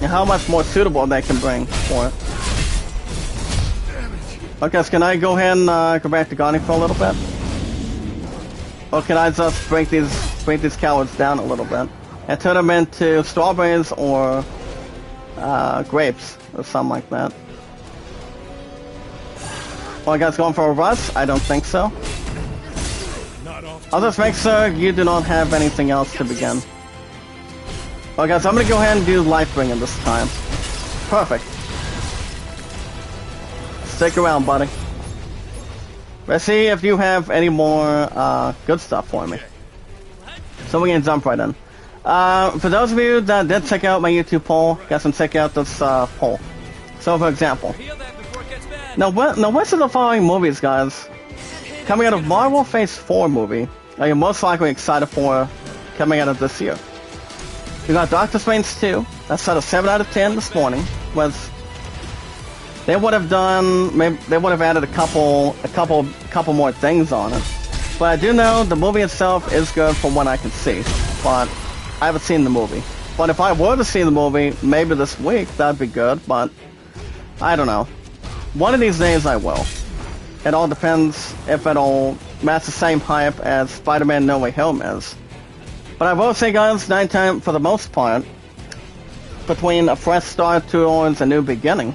and how much more suitable they can bring for it. Okay, so can I go ahead and go back to Garni for a little bit? Or can I just break these cowards down a little bit and turn them into strawberries or grapes or something like that? Well, you guys going for a rush? I don't think so. I'll just make sure you do not have anything else to begin. Well, guys, I'm gonna go ahead and do Lightbringer this time. Perfect. Stick around, buddy. Let's see if you have any more good stuff for me. So we can jump right in. For those of you that did check out my YouTube poll, guys can check out this poll. So, for example, now which of the following movies, guys, coming out of Marvel Phase 4 movie, are you most likely excited for coming out of this year? We got Doctor Strange 2. That's at a 7 out of 10 this morning. They would have added a couple more things on it. But I do know the movie itself is good from what I can see. But I haven't seen the movie. But if I were to see the movie, maybe this week, that'd be good. But I don't know. One of these days I will. It all depends if it'll match the same hype as Spider-Man No Way Home is. But I will say, guys, 9 times for the most part, between a fresh start towards a new beginning,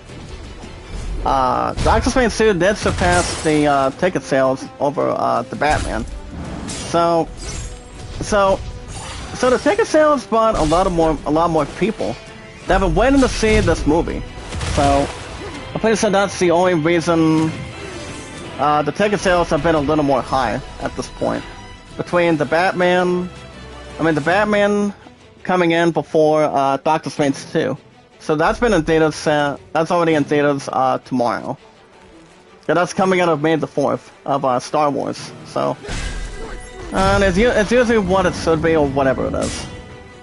Doctor Strange 2 did surpass the ticket sales over the Batman. So the ticket sales brought a lot more people that have been waiting to see this movie. So I'm pretty sure that's the only reason the ticket sales have been a little more high at this point. Between the Batman coming in before Doctor Strange 2. So that's been in theaters, that's already in theaters tomorrow. Yeah, that's coming out of May the 4th of Star Wars. So, and it's usually what it should be or whatever it is.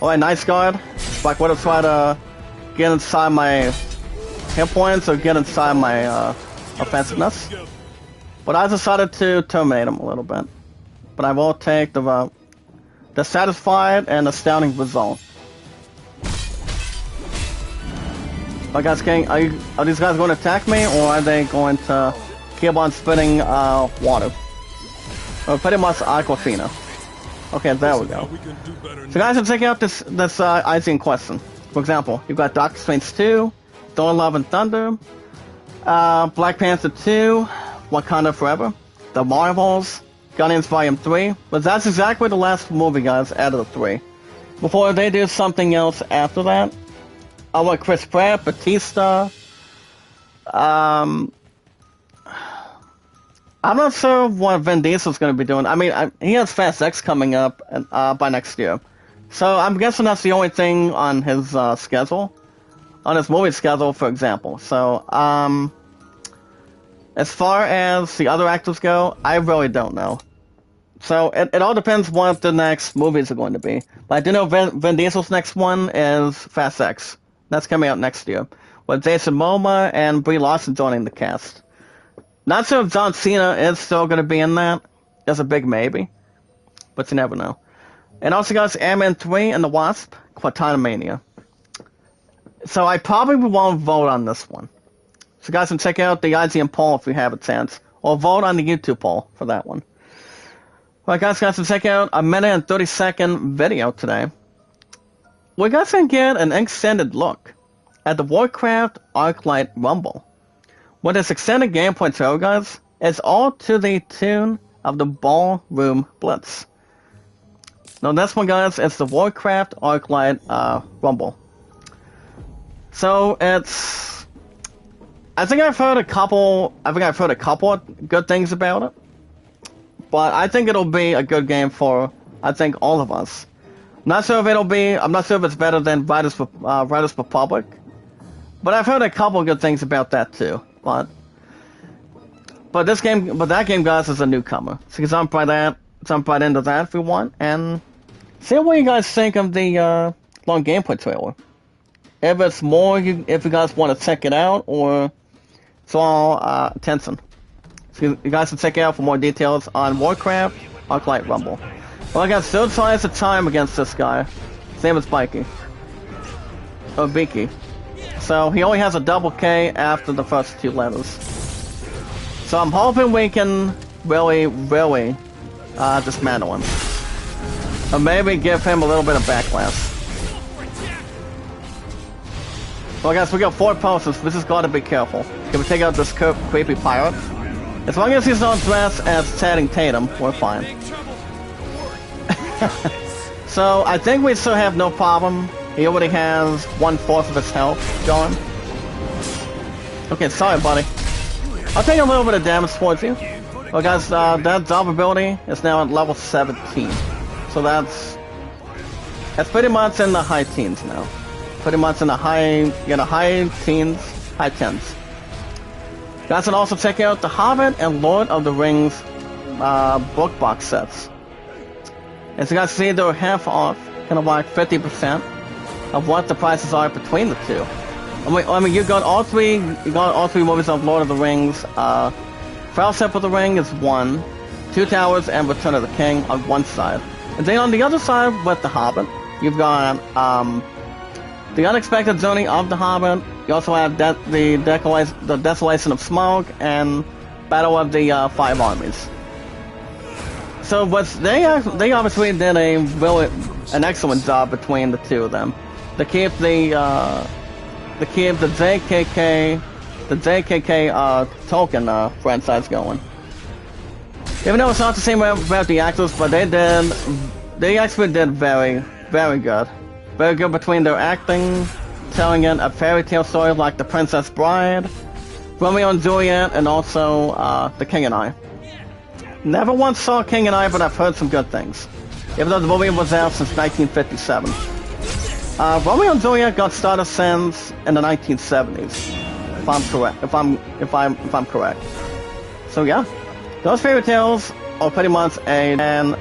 Alright, Nice Guard. Like, what if I try to get inside my hit points or get inside my offensiveness? But I decided to terminate him a little bit. But I will take the satisfied and astounding result. Are these guys going to attack me, or are they going to keep on spitting water? Or pretty much Aquafina. Okay, there we go. So guys, let's check out this Ising question. For example, you've got Doctor Strange 2, Thor: Love and Thunder, Black Panther 2, Wakanda Forever, The Marvels, Guardians Volume 3, but that's exactly the last movie, guys, out of the 3. Before they do something else after that, I want Chris Pratt, Batista, I'm not sure what Vin Diesel's going to be doing. I mean, he has Fast X coming up by next year. So I'm guessing that's the only thing on his schedule. On his movie schedule, for example. So, as far as the other actors go, I really don't know. So it all depends what the next movies are going to be. But I do know Vin Diesel's next one is Fast X. That's coming out next year. With Jason Momoa and Brie Larson joining the cast. Not sure if John Cena is still going to be in that. That's a big maybe. But you never know. And also, guys, Ant-Man 3 and the Wasp, Quantumania. So I probably won't vote on this one. So guys, can check out the IGN poll if you have a chance. Or vote on the YouTube poll for that one. Alright guys, can check out a 1:30-second video today. We're going to get an extended look at the Warcraft Arclight Rumble. With this extended gameplay trailer, guys, it's all to the tune of the Ballroom Blitz. Now this one, guys, it's the Warcraft Arclight Rumble. So it's, I think I've heard a couple of good things about it. But I think it'll be a good game for, I think, all of us. I'm not sure if it's better than Riders Republic. But I've heard a couple of good things about that too. But that game, guys, is a newcomer. So you can jump right into that if you want, and see what you guys think of the long gameplay trailer. If it's more, if you guys want to check it out, or it's all Tencent. So you guys can check it out for more details on Warcraft Arclight Rumble. Well, I got still tries the time against this guy. His name is Biki. Or Biki. So he only has a double K after the first 2 letters. So I'm hoping we can really dismantle him. Or maybe give him a little bit of backlash. Well guys, we got 4 posters, we just gotta be careful. Can we take out this creepy pirate? As long as he's not dressed as Channing Tatum, we're fine. So, I think we still have no problem. He already has 1/4 of his health going. Okay, sorry buddy. I'll take a little bit of damage towards you. Well guys, that job ability is now at level 17. So that's pretty much in the high teens now. Pretty much in the high teens, high tens. Guys can also check out the Hobbit and Lord of the Rings book box sets. As you guys see, they're half off, kind of like 50% of what the prices are between the two. I mean, you got all three movies of Lord of the Rings. Fellowship of the Ring is 1, Two Towers and Return of the King on one side, and then on the other side with the Hobbit, you've got The Unexpected Journey of the Hobbit. You also have the Desolation of Smaug and Battle of the 5 Armies. so but they obviously did an excellent job between the two of them. To keep the JKK Tolkien franchise going. Even though it's not the same about the actors, but they actually did very, very good. Very good between their acting, telling it a fairy tale story like The Princess Bride, Romeo and Juliet, and also The King and I. Never once saw King and I, but I've heard some good things. Even though the movie was out since 1957. Romeo and Juliet got started since in the 1970s, if I'm correct. If I'm correct. So yeah, those fairy tales are pretty much and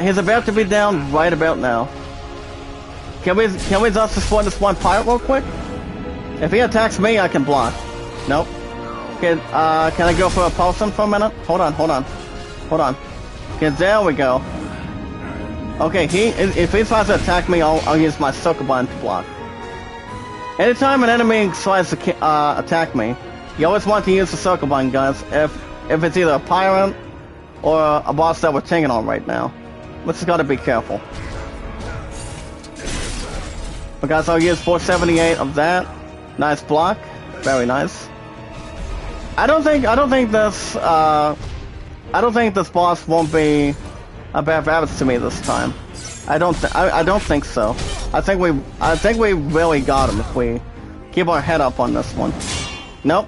he's about to be down right about now. Can we just destroy this one pirate real quick? If he attacks me, I can block. Nope. Can I go for a potion for a minute? Hold on. Okay, there we go. Okay, if he tries to attack me, I'll use my Succubine to block. Anytime an enemy tries to attack me, you always want to use the Succubine, guys. If it's either a pirate or a boss that we're taking on right now, we just gotta be careful. But guys, I'll use 478 of that. Nice block, very nice. I don't think this boss won't be a bad rabbit to me this time. I don't think so. I think we really got him if we keep our head up on this one. Nope.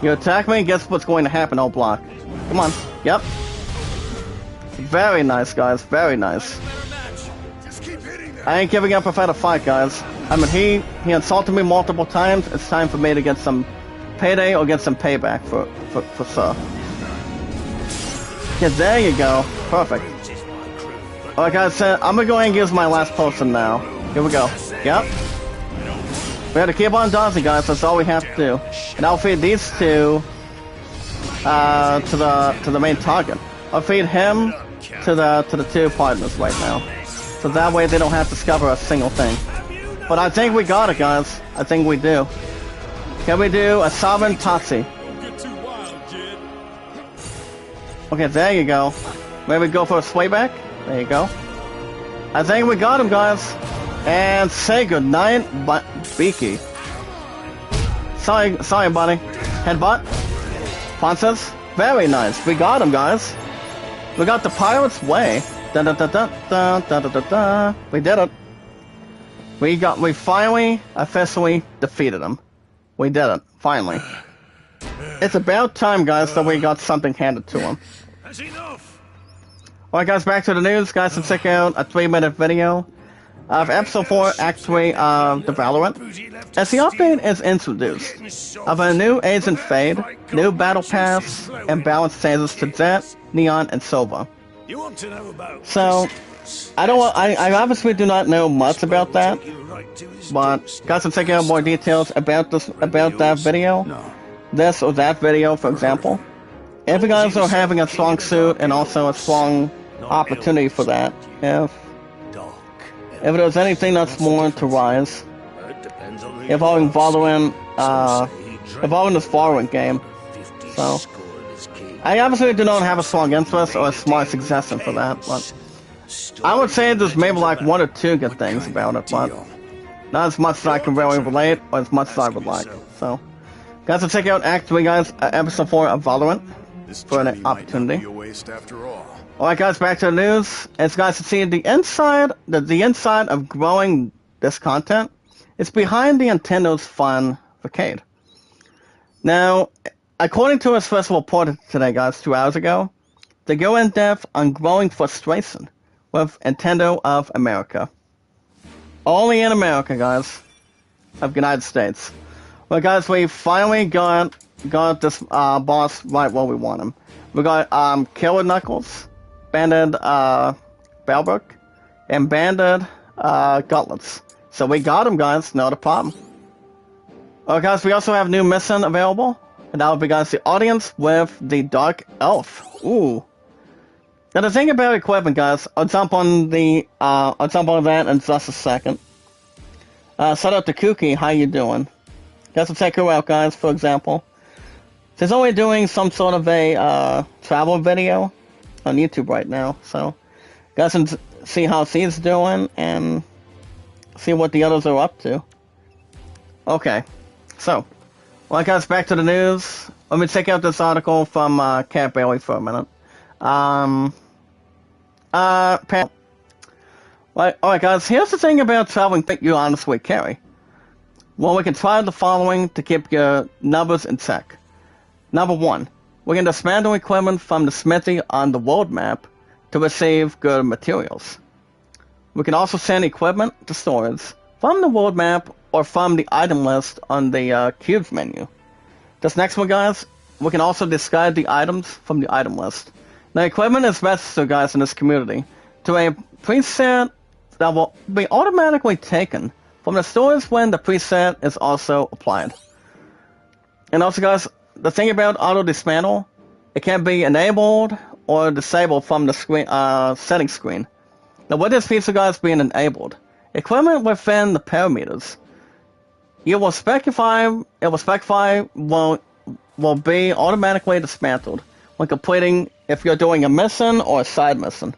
You attack me, guess what's going to happen? I'll block. Come on. Yep. Very nice, guys. Very nice. I ain't giving up without a fight, guys. I mean, he insulted me multiple times. It's time for me to get some payday or get some payback for Sir. Yeah, there you go. Perfect. Alright guys, I'm gonna go ahead and use my last potion now. Here we go. Yep. We have to keep on dodging, guys. That's all we have to do. And I'll feed these two to the main target. I'll feed him to the two partners right now. So that way they don't have to discover a single thing. But I think we got it, guys. I think we do. Can we do a Sovereign Tatsi? Okay, there you go. Maybe go for a swayback. There you go. I think we got him, guys. And say goodnight, Beaky. Sorry, buddy. Headbutt. Ponces. Very nice. We got him, guys. We got the Pirate's Way. Da da da da da da da da da. We did it. We finally, officially defeated him. We did it. Finally. It's about time, guys, that we got something handed to him. That's enough. Alright guys, back to the news. Guys, let's check out a 3-minute video of Episode 4, Act 3 of The Valorant. As the update is introduced, of a new Agent Fade, new Battle Pass, and balance changes to Jet, Neon, and Sova. So, I obviously do not know much about that, but guys, let's check out more details about that video. This or that video, for example. If you guys are having a strong suit and also a strong opportunity for that, if there's anything that's more to Rise, involving Valorant, involving this Valorant game, so I obviously do not have a strong interest or a smart suggestion for that, but I would say there's maybe like 1 or 2 good things about it, but not as much as I can really relate or as much as I would like. So, guys, let's check out Act 3, guys, Episode 4 of Valorant for an opportunity. Alright, guys, back to the news. As guys can see, the inside of growing this content is behind the Nintendo's Fun Arcade. Now, according to a special report today, guys, 2 hours ago, they go in depth on growing frustration with Nintendo of America. Only in America, guys, of the United States. Well, guys, we finally got this boss right where we want him. We got Killer Knuckles, Banded Balbrook, and Banded Gutlets. So we got him, guys, not a problem. Alright, guys, we also have new mission available, and that will be, guys, the Audience with the Dark Elf. Ooh. Now the thing about equipment, guys, I'll jump on that in just a second. Shout out to Kookie, how you doing? Guys, will check her out, guys, for example. She's only doing some sort of a travel video on YouTube right now. So, guys can see how she's doing and see what the others are up to. Okay, so, well, guys, back to the news. Let me check out this article from Cat Bailey for a minute. Alright, guys, here's the thing about traveling that you honestly carry. Well, we can try the following to keep your numbers in check. Number 1, we can dismantle equipment from the smithy on the world map to receive good materials. We can also send equipment to storage from the world map or from the item list on the cubes menu. This next one, guys, we can also discard the items from the item list. Now, equipment is registered, guys, in this community to a preset that will be automatically taken from the stores when the preset is also applied. And also, guys, the thing about auto dismantle, it can be enabled or disabled from the screen settings screen. Now, with this feature, guys, being enabled, equipment within the parameters, it will specify will be automatically dismantled when completing if you're doing a mission or a side mission.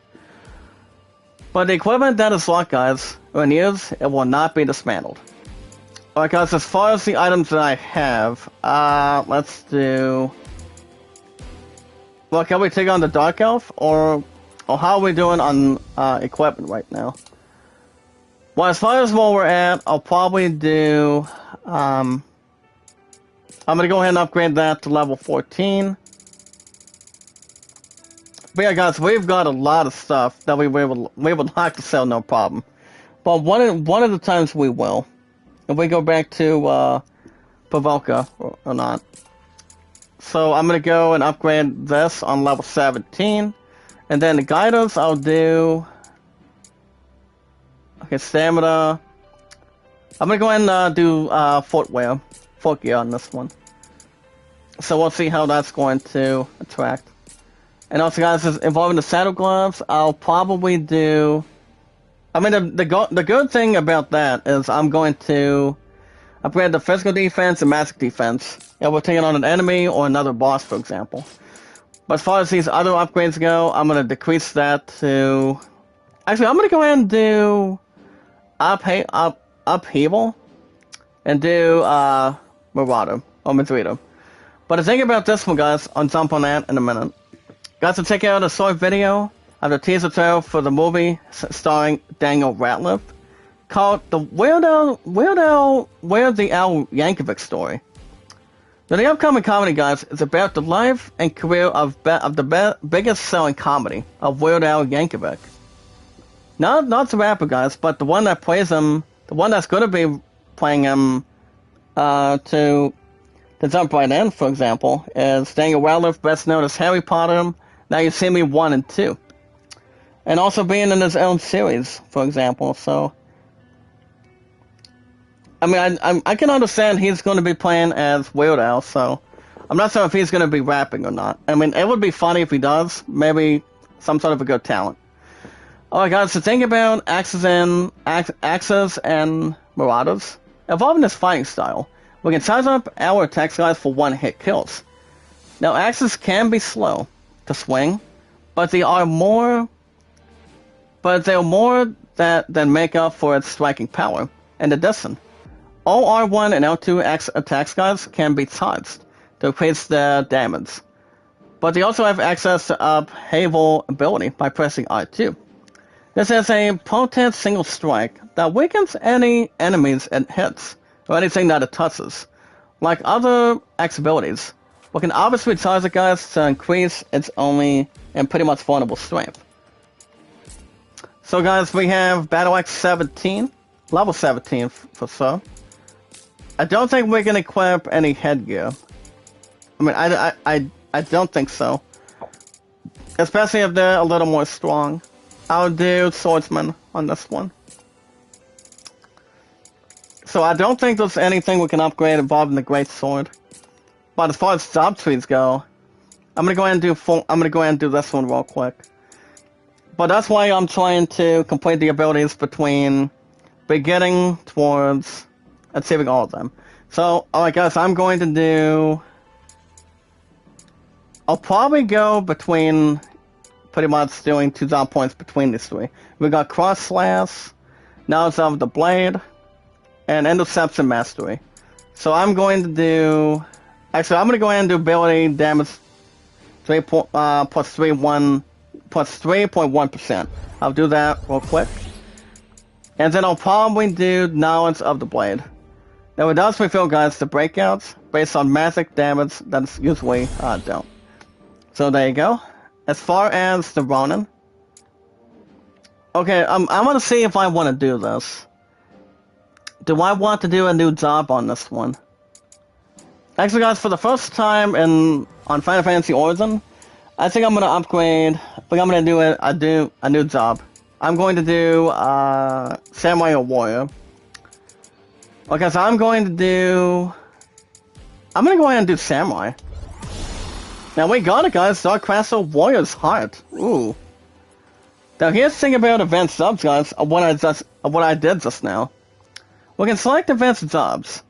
But the equipment that is locked, guys, when used, it will not be dismantled. Alright, guys, as far as the items that I have, let's do... Well, can we take on the Dark Elf, or how are we doing on equipment right now? Well, as far as where we're at, I'll probably do... I'm gonna go ahead and upgrade that to level 14. But yeah, guys, we've got a lot of stuff that we would like to sell, no problem. But one of the times we will, if we go back to Pavelka or not. So I'm gonna go and upgrade this on level 17, and then the guidance I'll do. Okay, stamina. I'm gonna go ahead and do footgear on this one. So we'll see how that's going to attract. And also, guys, involving the saddle gloves, I'll probably do... I mean, the good thing about that is I'm going to upgrade the physical defense and magic defense. Yeah, we're taking on an enemy or another boss, for example. But as far as these other upgrades go, I'm going to decrease that to... Actually, I'm going to go ahead and do upheaval and do Marauder or Madrido. But the thing about this one, guys, I'll jump on that in a minute. Guys, to check out a short video of the teaser trailer for the movie starring Daniel Radcliffe called The Weird Al Yankovic Story. Now, the upcoming comedy, guys, is about the life and career of the biggest selling comedy of Weird Al Yankovic. Not the rapper, guys, but the one that plays him, the one that's going to be playing him to jump right in, for example, is Daniel Radcliffe, best known as Harry Potter, Now You See Me 1 and 2. And also being in his own series, for example, so... I mean, I can understand he's going to be playing as Weird Al, so... I'm not sure if he's going to be rapping or not. I mean, it would be funny if he does. Maybe some sort of a good talent. Alright, guys, so think about Axes and Marauders. Evolving this fighting style, we can size up our attacks, guys, for one-hit kills. Now, Axes can be slow to swing, but they are more... they're more than make up for its striking power. In addition, all R1 and L2 attacks, guys, can be charged to increase their damage. But they also have access to upheaval ability by pressing R2. This is a potent single strike that weakens any enemies it hits, or anything that it touches. Like other X abilities, we can obviously charge it, guys, to increase its only and pretty much vulnerable strength. So, guys, we have Battle X 17, level 17 for so. I don't think we can equip any headgear. I mean, I don't think so. Especially if they're a little more strong. I'll do Swordsman on this one. So I don't think there's anything we can upgrade involving the Great Sword. But as far as job trees go, I'm gonna go ahead and do this one real quick. But that's why I'm trying to complete the abilities between beginning towards achieving all of them. So, alright, guys, I'm going to do... I'll probably go between pretty much doing 2 job points between these three. We got Cross Slash, Knowledge of the Blade, and Interception Mastery. So I'm going to do... Actually, I'm going to go ahead and do ability damage 3 plus 3.1%. I'll do that real quick. And then I'll probably do Knowledge of the Blade. Now it does reveal, guys, the breakouts based on magic damage that's usually dealt. So there you go. As far as the Ronin. Okay, I'm gonna see if I want to do this. Do I want to do a new job on this one? Actually, guys, for the first time on Final Fantasy Origin, I think I'm gonna upgrade. I think I'm gonna do a new job. I'm going to do Samurai or Warrior. Okay, so I'm gonna go ahead and do Samurai. Now we got it, guys. Dark Crystal Warrior's Heart. Ooh. Now here's the thing about advanced jobs, guys. What I did just now. We can select advanced jobs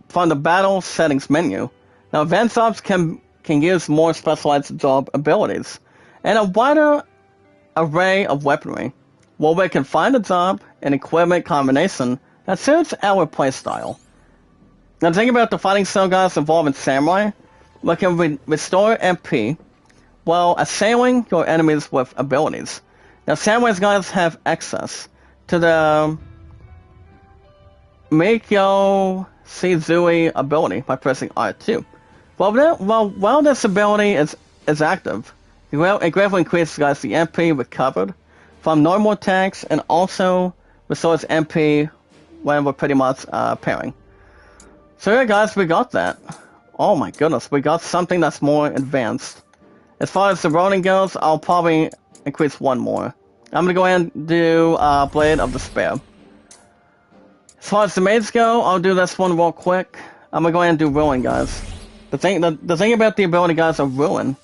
from the battle settings menu. Now advanced jobs can use more specialized job abilities and a wider array of weaponry, where we can find a job and equipment combination that suits our playstyle. Now the thing about the fighting style, guys, involving Samurai, we can restore MP while assailing your enemies with abilities. Now Samurai guys have access to the Meikyo Shizui ability by pressing R2. While this ability is active, it greatly increases, guys, the MP recovered from normal attacks and also restores MP when we're pretty much pairing. So yeah, guys, we got that. Oh my goodness, we got something that's more advanced. As far as the Ronin goes, I'll probably increase one more. I'm gonna go ahead and do Blade of Despair. As far as the maids go, I'll do this one real quick. I'm gonna go ahead and do Ruin, guys. The thing about the ability, guys, of Ruin,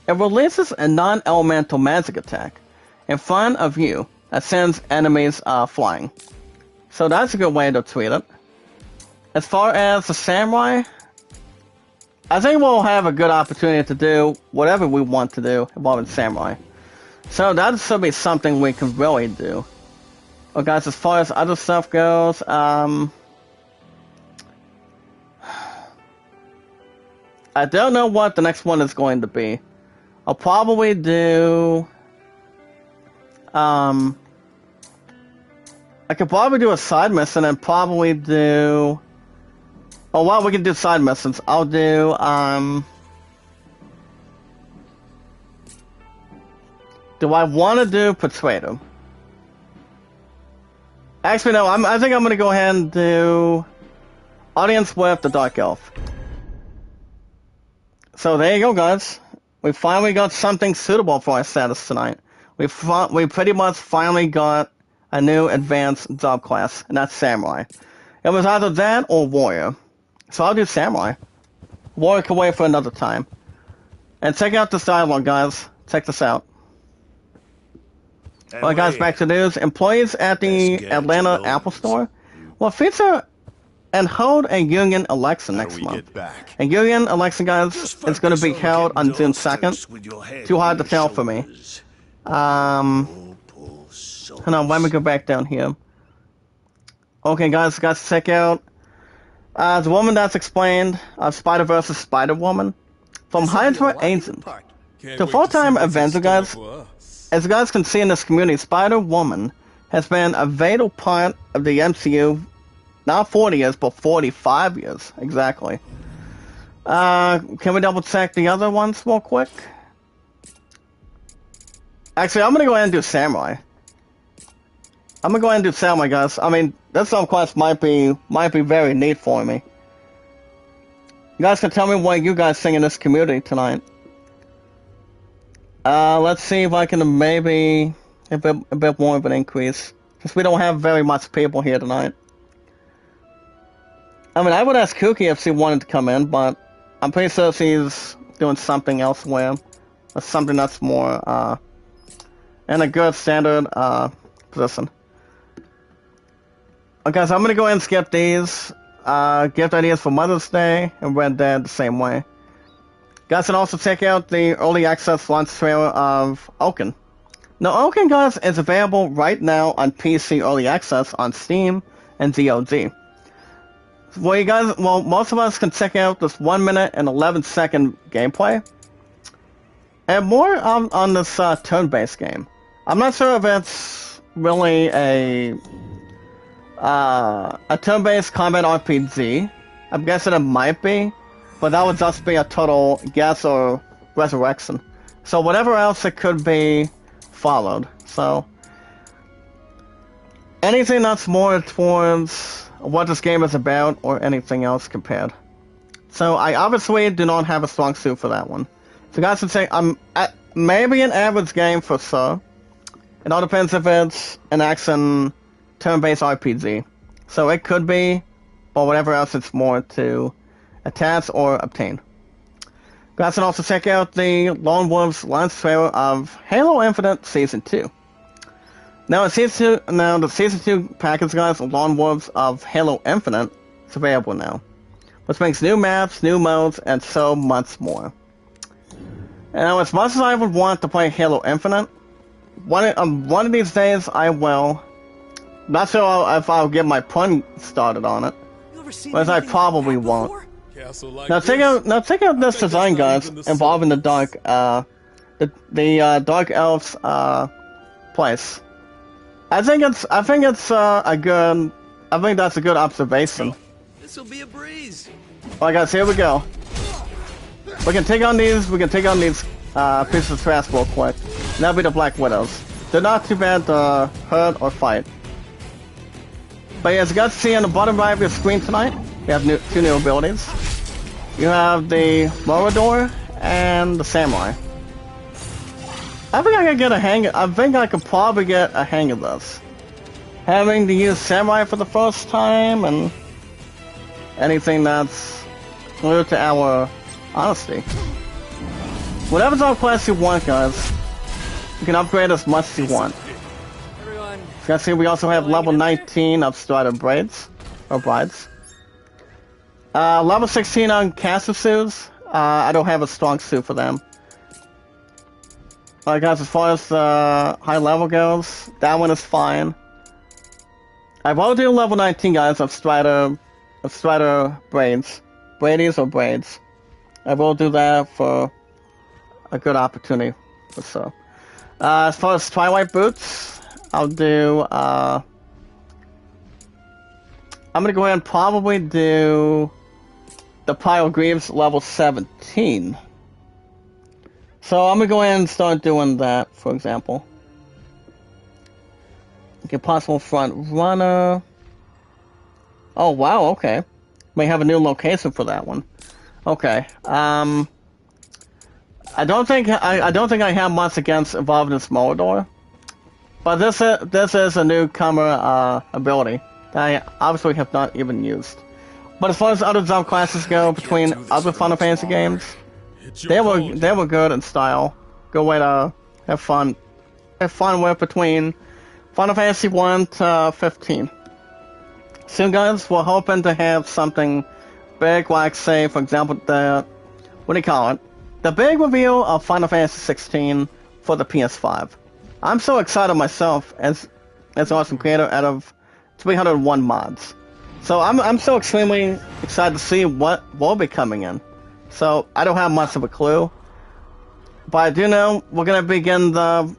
it releases a non-elemental magic attack in front of you that sends enemies flying. So that's a good way to treat it. As far as the Samurai, I think we'll have a good opportunity to do whatever we want to do involving Samurai. So that should be something we can really do. Oh, guys, as far as other stuff goes, I don't know what the next one is going to be. I'll probably do... I could probably do a side mission and probably do... Oh, well, we can do side missions. I'll do, do I want to do Persuader? Actually, no, I think I'm going to go ahead and do Audience with the Dark Elf. So there you go, guys. We finally got something suitable for our status tonight. We pretty much finally got a new advanced job class, and that's Samurai. It was either that or Warrior. So I'll do Samurai. Warrior can wait for another time. And check out this dialogue, guys. Check this out. Alright, guys, back to news. Employees at the Atlanta Apple Store will feature and hold a union election next month. A union election, guys, is going to be held on June 2nd. Too hard to tell for me. Hold on, let me go back down here. Okay, guys, check out the woman that's explained, Spider vs. Spider-Woman. From Hydra Agent to full-time Avenger, guys. As you guys can see in this community, Spider-Woman has been a vital part of the MCU, not 40 years, but 45 years, exactly. Can we double check the other ones real quick? Actually, I'm gonna go ahead and do Samurai. I'm gonna go ahead and do Samurai, guys. I mean, this song quest might be very neat for me. You guys can tell me what you guys sing in this community tonight. Let's see if I can maybe a bit more of an increase, because we don't have very much people here tonight. I mean, I would ask Cookie if she wanted to come in, but I'm pretty sure she's doing something elsewhere, or something that's more in a good standard position. Okay, so I'm gonna go ahead and skip these. Gift ideas for Mother's Day and Red Dead the same way. Guys can also check out the early access launch trailer of Oaken. Now, Oaken, guys, is available right now on PC early access on Steam and GOG. Well, most of us can check out this 1 minute and 11-second gameplay. And more on this turn-based game. I'm not sure if it's really a turn-based combat RPG. I'm guessing it might be, but that would just be a total guess or resurrection. So whatever else it could be followed. So anything that's more towards what this game is about or anything else compared. So I obviously do not have a strong suit for that one. So guys can say maybe an average game for sure. It all depends if it's an action turn-based RPG. So it could be, or whatever else it's more to attach or obtain. Guys can also check out the Lone Wolves launch trailer of Halo Infinite Season 2. Now, the Season 2 package, guys, Lone Wolves of Halo Infinite, is available now. Which makes new maps, new modes, and so much more. And now, as much as I would want to play Halo Infinite, one of these days I will. Not sure if I'll get my pun started on it, but I probably won't. Now check out this design, guys, involving the dark Dark Elves place. I think that's a good observation. This'll be a breeze. Alright, guys, here we go. We can take on these pieces of trash real quick. And that'll be the Black Widows. They're not too bad to hurt or fight. But as you guys see on the bottom right of your screen tonight, we have two new abilities. You have the Morador and the Samurai. I think I could probably get a hang of this. Having to use Samurai for the first time and anything that's new to our honesty. Whatever's our class you want, guys. You can upgrade as much as you want. Everyone. You can see we also have level 19 of Strider Braids. Or Brides. Level 16 on Cassisu's. I don't have a strong suit for them. Alright guys, as far as high level goes, that one is fine. I will do level 19, guys, of Strider Braids. Braidies or Braids. I will do that for a good opportunity for so. As far as Twilight Boots, I'll do, I'm gonna go ahead and probably do the Pile Greaves level 17. So I'm gonna go ahead and start doing that, for example. Okay, possible front runner. Oh wow, okay. May have a new location for that one. Okay. I don't think I have much against Evolvedus Morador, but this is a newcomer ability that I obviously have not even used. But as far as other jump classes go, between other Final Fantasy games, they were good in style. Good way to have fun with between Final Fantasy 1 to 15. Soon, guys, we're hoping to have something big, like, say, for example, the big reveal of Final Fantasy 16 for the PS5. I'm so excited myself as an awesome creator out of 301 mods. So I'm so extremely excited to see what will be coming in. So I don't have much of a clue, but I do know we're gonna begin the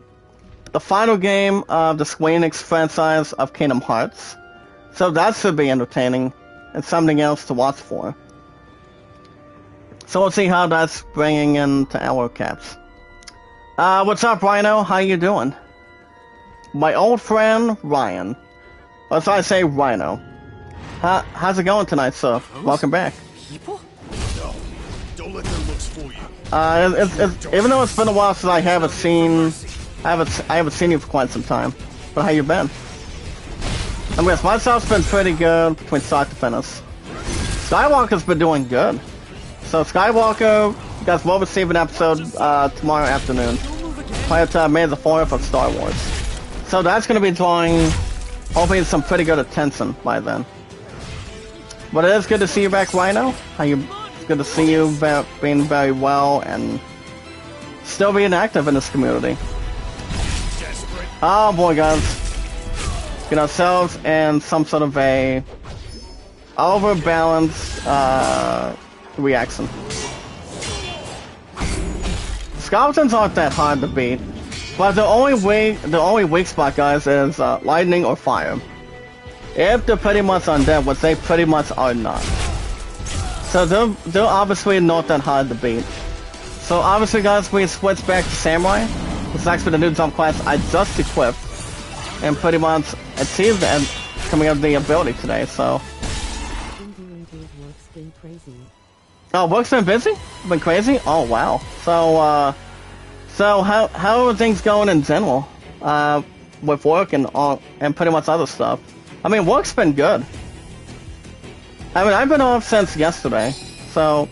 final game of the Square Enix franchise of Kingdom Hearts. So that should be entertaining and something else to watch for. So we'll see how that's bringing into our caps. What's up, Rhino? How you doing? My old friend Ryan. Or so I say Rhino. How's it going tonight, sir? Welcome back. People? No, don't let their looks fool you. Even though it's been a while since I haven't seen you for quite some time. But how you been? I mean, myself's been pretty good between start to finish. Skywalker's been doing good. So Skywalker, you guys will receive an episode tomorrow afternoon. Prior to May the 4th of Star Wars. So that's going to be drawing, hopefully, some pretty good attention by then. But it is good to see you back, Rhino. How It's good to see you being very well and still being active in this community. Desperate. Oh boy, guys. Get ourselves in some sort of a overbalanced reaction. Skeletons aren't that hard to beat, but the only weak spot, guys, is lightning or fire. If they're pretty much undead, which they pretty much are not. So they're obviously not that hard to beat. So obviously, guys, we switch back to Samurai. This is actually the new jump class I just equipped, and pretty much achieved and coming up with the ability today. So. Oh, work's been busy? Been crazy? Oh wow. So how are things going in general? With work and pretty much other stuff. I mean, work's been good. I mean, I've been off since yesterday, so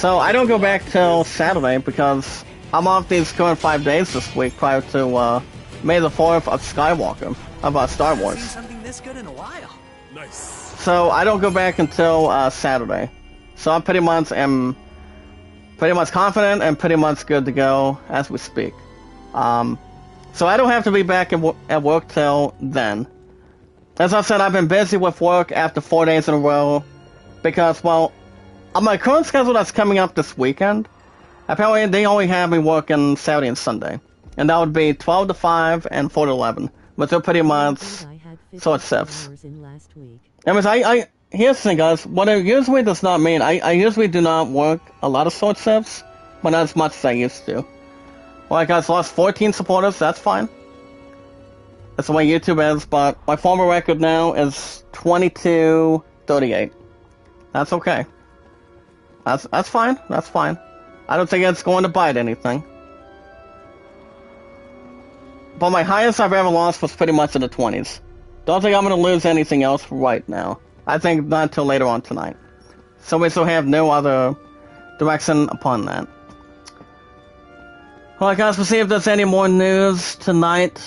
I don't go back till Saturday because I'm off these current 5 days this week prior to May the 4th of Skywalker, of Star Wars. Seen something this good in a while. Nice. So I don't go back until Saturday. So I pretty much am confident and pretty much good to go as we speak. So I don't have to be back at work till then. As I said, I've been busy with work after 4 days in a row because, well, on my current schedule that's coming up this weekend, apparently they only have me working Saturday and Sunday. And that would be 12 to 5 and 4 to 11, which are pretty much sort shifts. Here's the thing, guys. What it usually does not mean, I usually do not work a lot of sort shifts, but not as much as I used to. Well, guys, lost 14 supporters, that's fine. That's the way YouTube is, but my former record now is 22-38. That's okay. That's fine, that's fine. I don't think it's going to bite anything. But my highest I've ever lost was pretty much in the 20s. Don't think I'm going to lose anything else right now. I think not until later on tonight. So we still have no other direction upon that. Alright guys, we'll see if there's any more news tonight.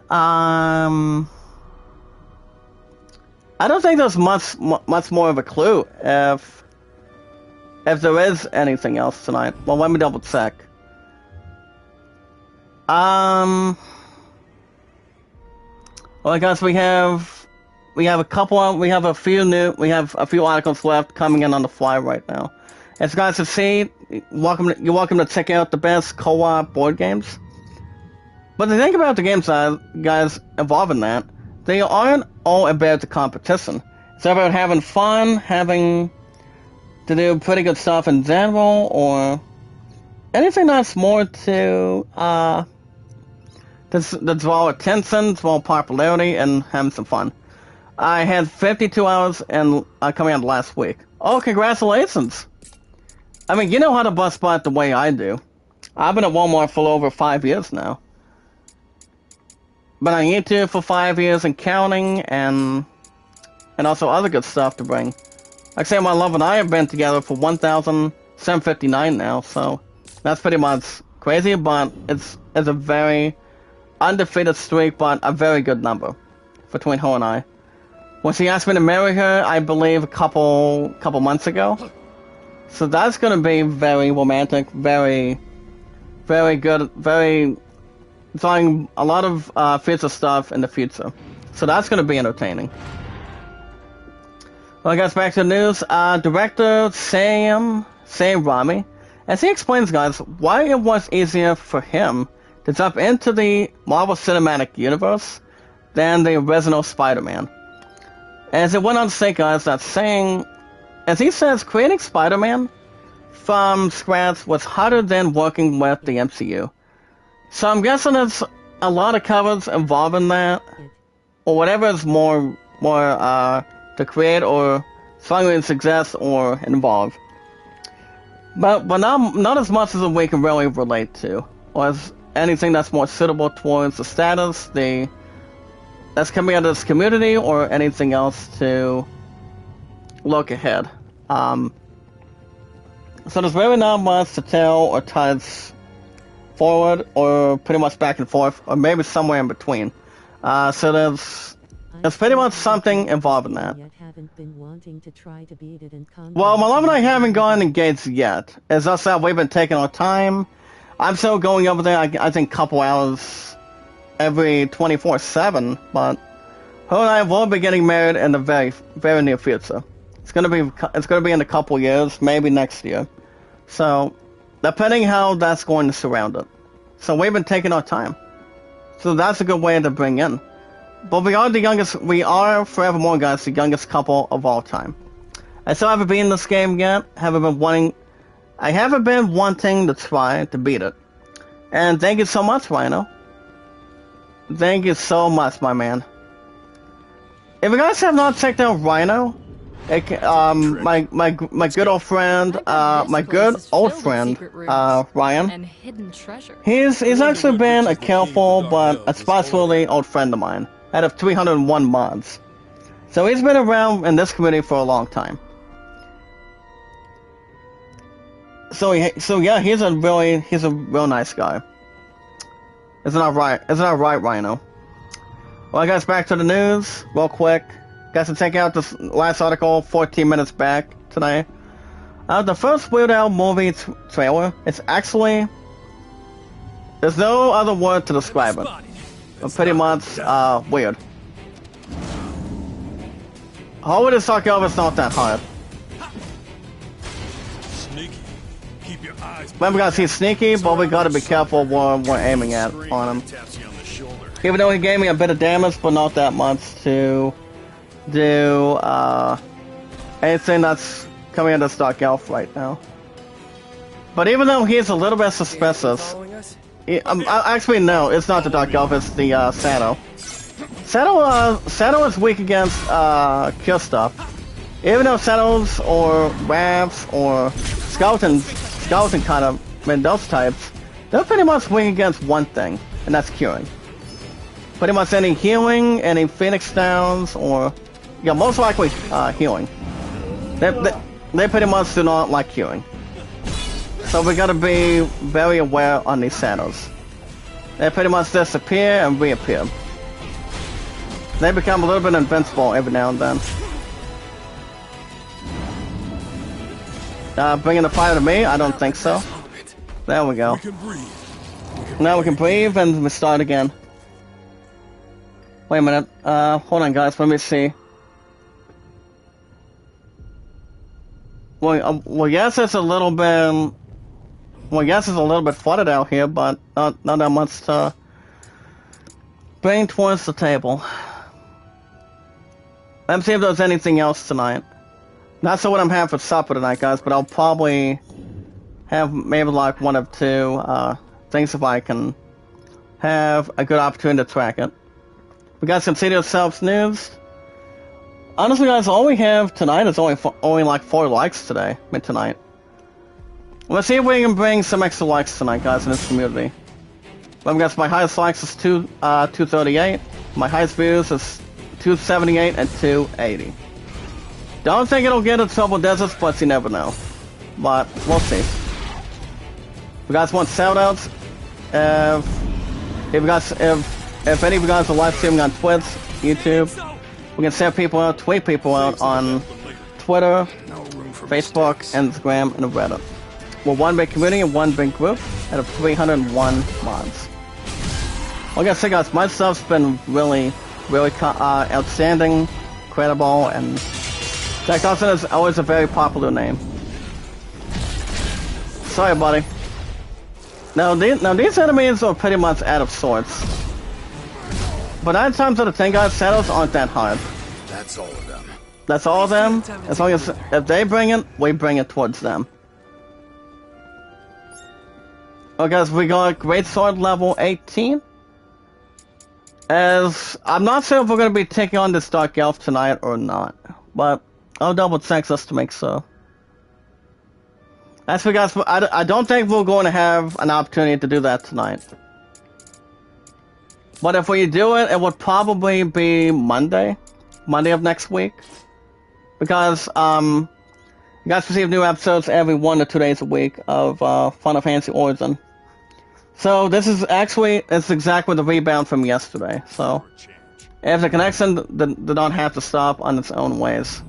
I don't think there's much more of a clue if there is anything else tonight. Well, let me double check. Well guys, we have a few articles left coming in on the fly right now. As you guys have seen, you're welcome to check out the best co-op board games. But the thing about the games, guys, involved in that, they aren't all about the competition. It's about having fun, having to do pretty good stuff in general, or anything that's more to draw attention, draw popularity, and having some fun. I had 52 hours and coming out last week. Oh, congratulations! I mean, you know how to bust butt the way I do. I've been at Walmart for over 5 years now. Been on YouTube for 5 years and counting, and also other good stuff to bring. Like I say, my love and I have been together for 1,759 now, so that's pretty much crazy, but it's a very undefeated streak, but a very good number between her and I. When she asked me to marry her, I believe a couple months ago. So that's gonna be very romantic, very, very good, very drawing a lot of future stuff in the future. So that's gonna be entertaining. Well, I guess back to the news. Director Sam Raimi, as he explains, guys, why it was easier for him to jump into the Marvel Cinematic Universe than the original Spider-Man. As it went on to say, guys, that as he says, creating Spider-Man from scratch was harder than working with the MCU. So I'm guessing there's a lot of covers involved in that, or whatever is more to create or strongly suggest or involve. But not as much as we can really relate to, or as anything that's more suitable towards the status, that's coming out of this community, or anything else to look ahead. So there's really not much to tell or touch forward, or pretty much back and forth, or maybe somewhere in between. So there's There's pretty much something involved in that. Yet haven't been wanting to try to beat it in combat. Well, my love and I haven't gone engaged yet. As I said, we've been taking our time. I'm still going over there, I think, a couple hours every 24/7, but her and I will be getting married in the very, very near future. It's gonna be in a couple years, maybe next year. So, depending how that's going to surround it. So we've been taking our time. So that's a good way to bring in. But we are forevermore, guys, the youngest couple of all time. I still haven't been in this game yet. I haven't been wanting to try to beat it. And thank you so much, Rhino. Thank you so much, my man. If you guys have not checked out Rhino, my good old friend, Ryan. And hidden treasure. He's actually been a careful but especially old friend of mine, out of 301 mods. So he's been around in this community for a long time. So yeah, he's a real nice guy. Isn't that right, Rhino? Well, guys, back to the news, real quick. Guys, to check out this last article 14 minutes back today. The first Weird Al movie trailer is actually... There's no other word to describe it. But pretty much, weird. Howard is talking over, it's not that hard. Sneaky. Keep your eyes. Remember, guys, he's sneaky, but we gotta be careful what we're aiming at on him. Taps you on the shoulder. Even though he gave me a bit of damage, but not that much to do anything that's coming into Dark Elf right now. But even though he's a little bit suspicious, actually no, it's not the Dark Elf, it's the Shadow. Shadow is weak against kill stuff. Even though Shadows or Ravs or skeleton kind of, those types, they're pretty much weak against one thing, and that's curing. Pretty much any healing, any Phoenix Downs, or yeah, most likely healing. They pretty much do not like healing. So we gotta be very aware on these Shadows. They pretty much disappear and reappear. They become a little bit invincible every now and then. Bringing the fire to me? I don't think so. There we go. Now we can breathe and we start again. Wait a minute. Hold on, guys. Let me see. Well, yes, it's a little bit. Well, yes, it's a little bit flooded out here, but not that much to bring towards the table. Let's see if there's anything else tonight. Not sure what I'm having for supper tonight, guys, but I'll probably have maybe like one or two things if I can have a good opportunity to track it. You guys consider yourselves news. Honestly, guys, all we have tonight is only like 4 likes today. Tonight. Let's see if we can bring some extra likes tonight, guys, in this community. Remember, guys, my highest likes is 238. My highest views is 278 and 280. Don't think it'll get a double deserts, but you never know. But we'll see. If you guys want shoutouts, if any of you guys are live streaming on Twitch, YouTube, we can send people out, tweet people out on Twitter, Facebook, Instagram, and Reddit. We're one big community and one big group out of 301 mods. Like I said, guys, my stuff's been really outstanding, credible, and Jack Dawson is always a very popular name. Sorry, buddy. Now these enemies are pretty much out of sorts. But 9 times out of 10, guys, Shadows aren't that hard. That's all of them. That's all of them? As long as if they bring it, we bring it towards them. Oh, guys, we got Great Sword level 18. As I'm not sure if we're going to be taking on this Dark Elf tonight or not, but I'll double check just to make sure. As for guys, I don't think we're going to have an opportunity to do that tonight. But if we do it, it would probably be Monday of next week, because you guys receive new episodes every 1 to 2 days a week of Final Fantasy Origin. So this is actually, it's exactly the rebound from yesterday. So if the connection did not have to stop on its own ways.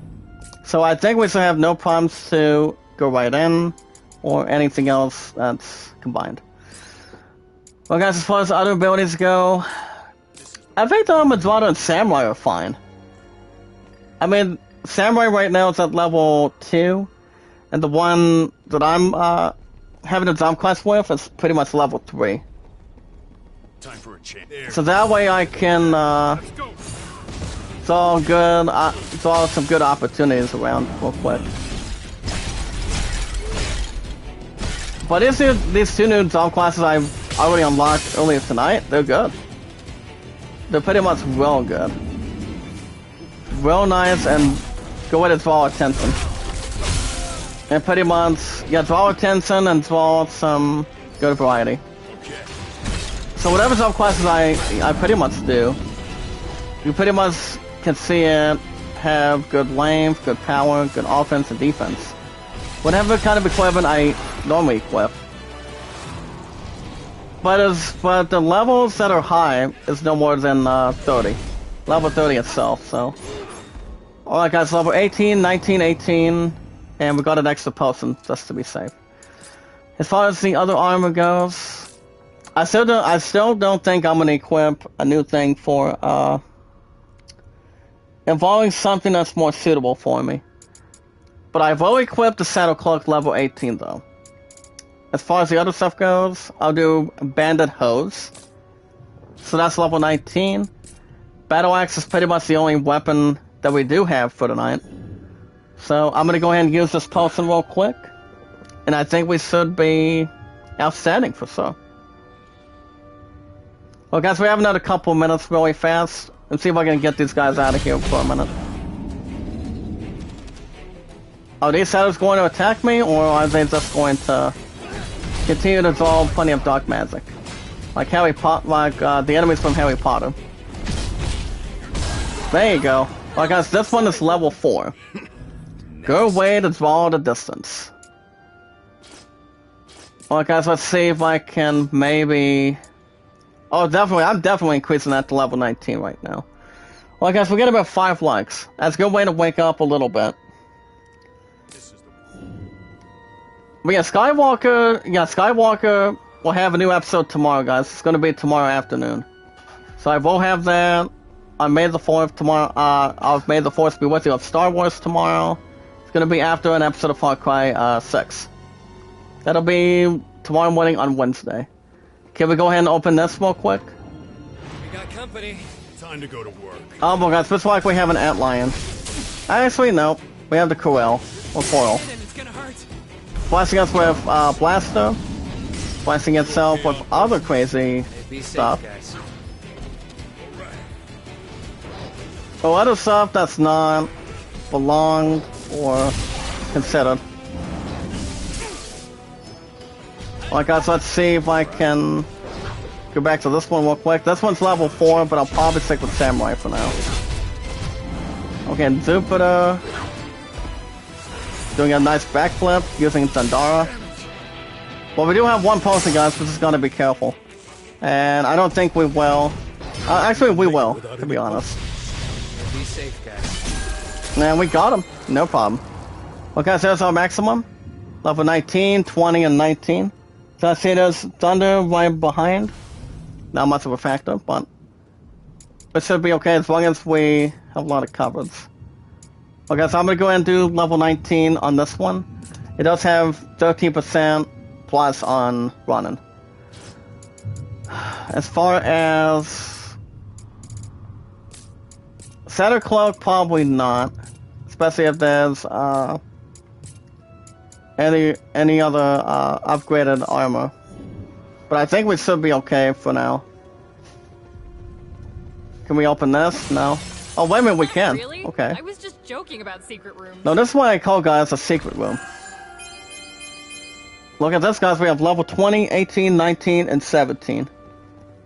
So I think we should have no problems to go right in, or anything else that's combined. Well guys, as far as other abilities go, I think the Medrado and Samurai are fine. I mean, Samurai right now is at level 2, and the one that I'm having a jump quest with is pretty much level 3. Time for a change. So that way I can, it's all good, it's all some good opportunities around real quick. But these two new jump classes I've already unlocked earlier tonight, they're good. They're pretty much real good. Real nice and go with it, draw attention. And pretty much, yeah, draw attention and draw some good variety. So whatever jump classes I pretty much do, you pretty much can see it have good length, good power, good offense and defense. Whatever kind of equipment I normally equip. But the levels that are high is no more than 30. Level 30 itself, so. Alright guys, level 18, 19, 18, and we got an extra potion just to be safe. As far as the other armor goes, I still don't think I'm gonna equip a new thing for involving something that's more suitable for me. But I've already equipped the Saddle Cloak level 18 though. As far as the other stuff goes, I'll do Banded Hose. So that's level 19. Battle Axe is pretty much the only weapon that we do have for tonight. So I'm gonna go ahead and use this potion real quick. And I think we should be outstanding for sure. Well guys, we have another couple minutes really fast. Let's see if I can get these guys out of here for a minute. Are these shadows going to attack me, or are they just going to continue to draw plenty of dark magic? Like Harry Potter, like the enemies from Harry Potter. There you go. Alright guys, this one is level 4. Good way to draw the distance. Alright guys, let's see if I can maybe... Oh, definitely, I'm definitely increasing that to level 19 right now. Alright guys, we get about 5 likes. That's a good way to wake up a little bit. But yeah, Skywalker will have a new episode tomorrow, guys. It's gonna be tomorrow afternoon. So I will have that on May the 4th tomorrow. Of May the 4th be with you of Star Wars tomorrow. It's gonna be after an episode of Far Cry 6. That'll be tomorrow morning on Wednesday. Can we go ahead and open this real quick? We got company. Time to go to work. Oh my god, looks like we have an Antlion. Actually, no. We have the Corel, or Coral. It's gonna hurt. Blasting us with Blaster. Blasting itself with other crazy Be safe, stuff. guys. So other stuff that's not belonged or considered. Alright guys, let's see if I can go back to this one real quick. This one's level 4, but I'll probably stick with Samurai for now. Okay, Jupiter. Doing a nice backflip, using Zandara. Well, we do have one potion, guys, but just gotta be careful. And I don't think we will. Actually, we will, to be honest. Be safe, guys. And we got him. No problem. Well, guys, there's our maximum. Level 19, 20, and 19. So I see there's Thunder right behind. Not much of a factor, but it should be okay as long as we have a lot of coverage. Okay, so I'm going to go ahead and do level 19 on this one. It does have 13% plus on running. As far as Saddle Cloak, probably not. Especially if there's any other upgraded armor. But I think we should be okay for now. Can we open this? No. Oh, wait a minute, we can. Really? Okay. I was just joking about secret rooms. No, this is what I call, guys, a secret room. Look at this, guys. We have level 20, 18, 19, and 17.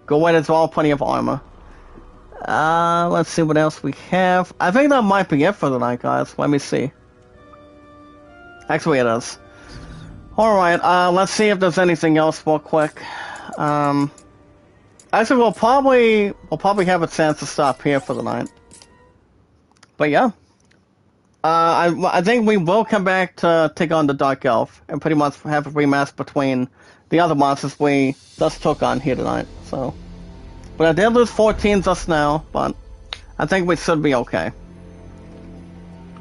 Go ahead and draw plenty of armor. Let's see what else we have. I think that might be it for tonight, guys. Let me see. Actually, it is. Alright, let's see if there's anything else real quick. Actually, we'll probably have a chance to stop here for the night. But yeah, I think we will come back to take on the Dark Elf and pretty much have a rematch between the other monsters we just took on here tonight. So, but I did lose 14 just now, but I think we should be okay.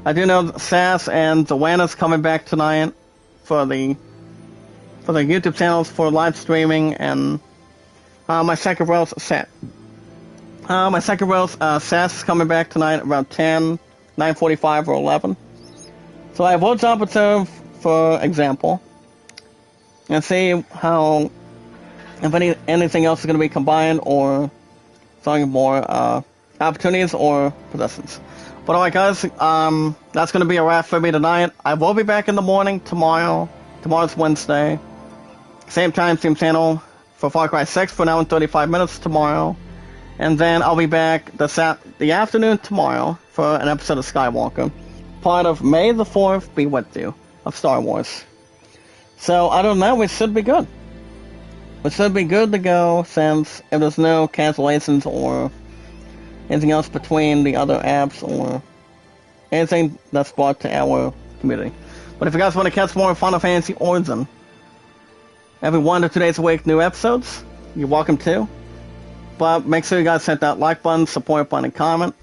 I do know Sass and Joanna's coming back tonight for the YouTube channels for live streaming, and my second roast Sass is coming back tonight around 10, 9:45 or 11. So I will jump into, for example, and see how if anything else is going to be combined or something more opportunities or possessions. But alright guys, that's going to be a wrap for me tonight. I will be back in the morning tomorrow. Tomorrow's Wednesday. Same time, same channel for Far Cry 6 for an hour and 35 minutes tomorrow. And then I'll be back the afternoon tomorrow for an episode of Skywalker. Part of May the 4th Be With You of Star Wars. So other than that, we should be good. We should be good to go since if there's no cancellations or anything else between the other apps or anything that's brought to our community. But if you guys want to catch more Final Fantasy Origin every 1 to 2 days a week, new episodes, you're welcome to. But make sure you guys hit that like button, support button, and comment.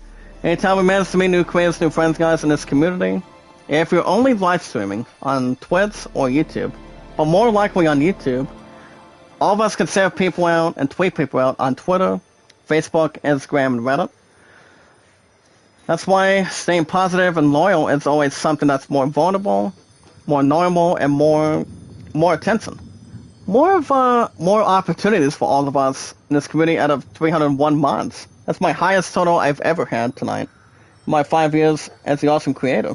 Anytime we manage to meet new creators, new friends, guys, in this community, if you're only live streaming on Twitch or YouTube, but more likely on YouTube, all of us can serve people out and tweet people out on Twitter, Facebook, Instagram, and Reddit. That's why staying positive and loyal is always something that's more vulnerable, more normal, and more attention. More opportunities for all of us in this community out of 301 mods. That's my highest total I've ever had tonight. My 5 years as the Awesome Creator.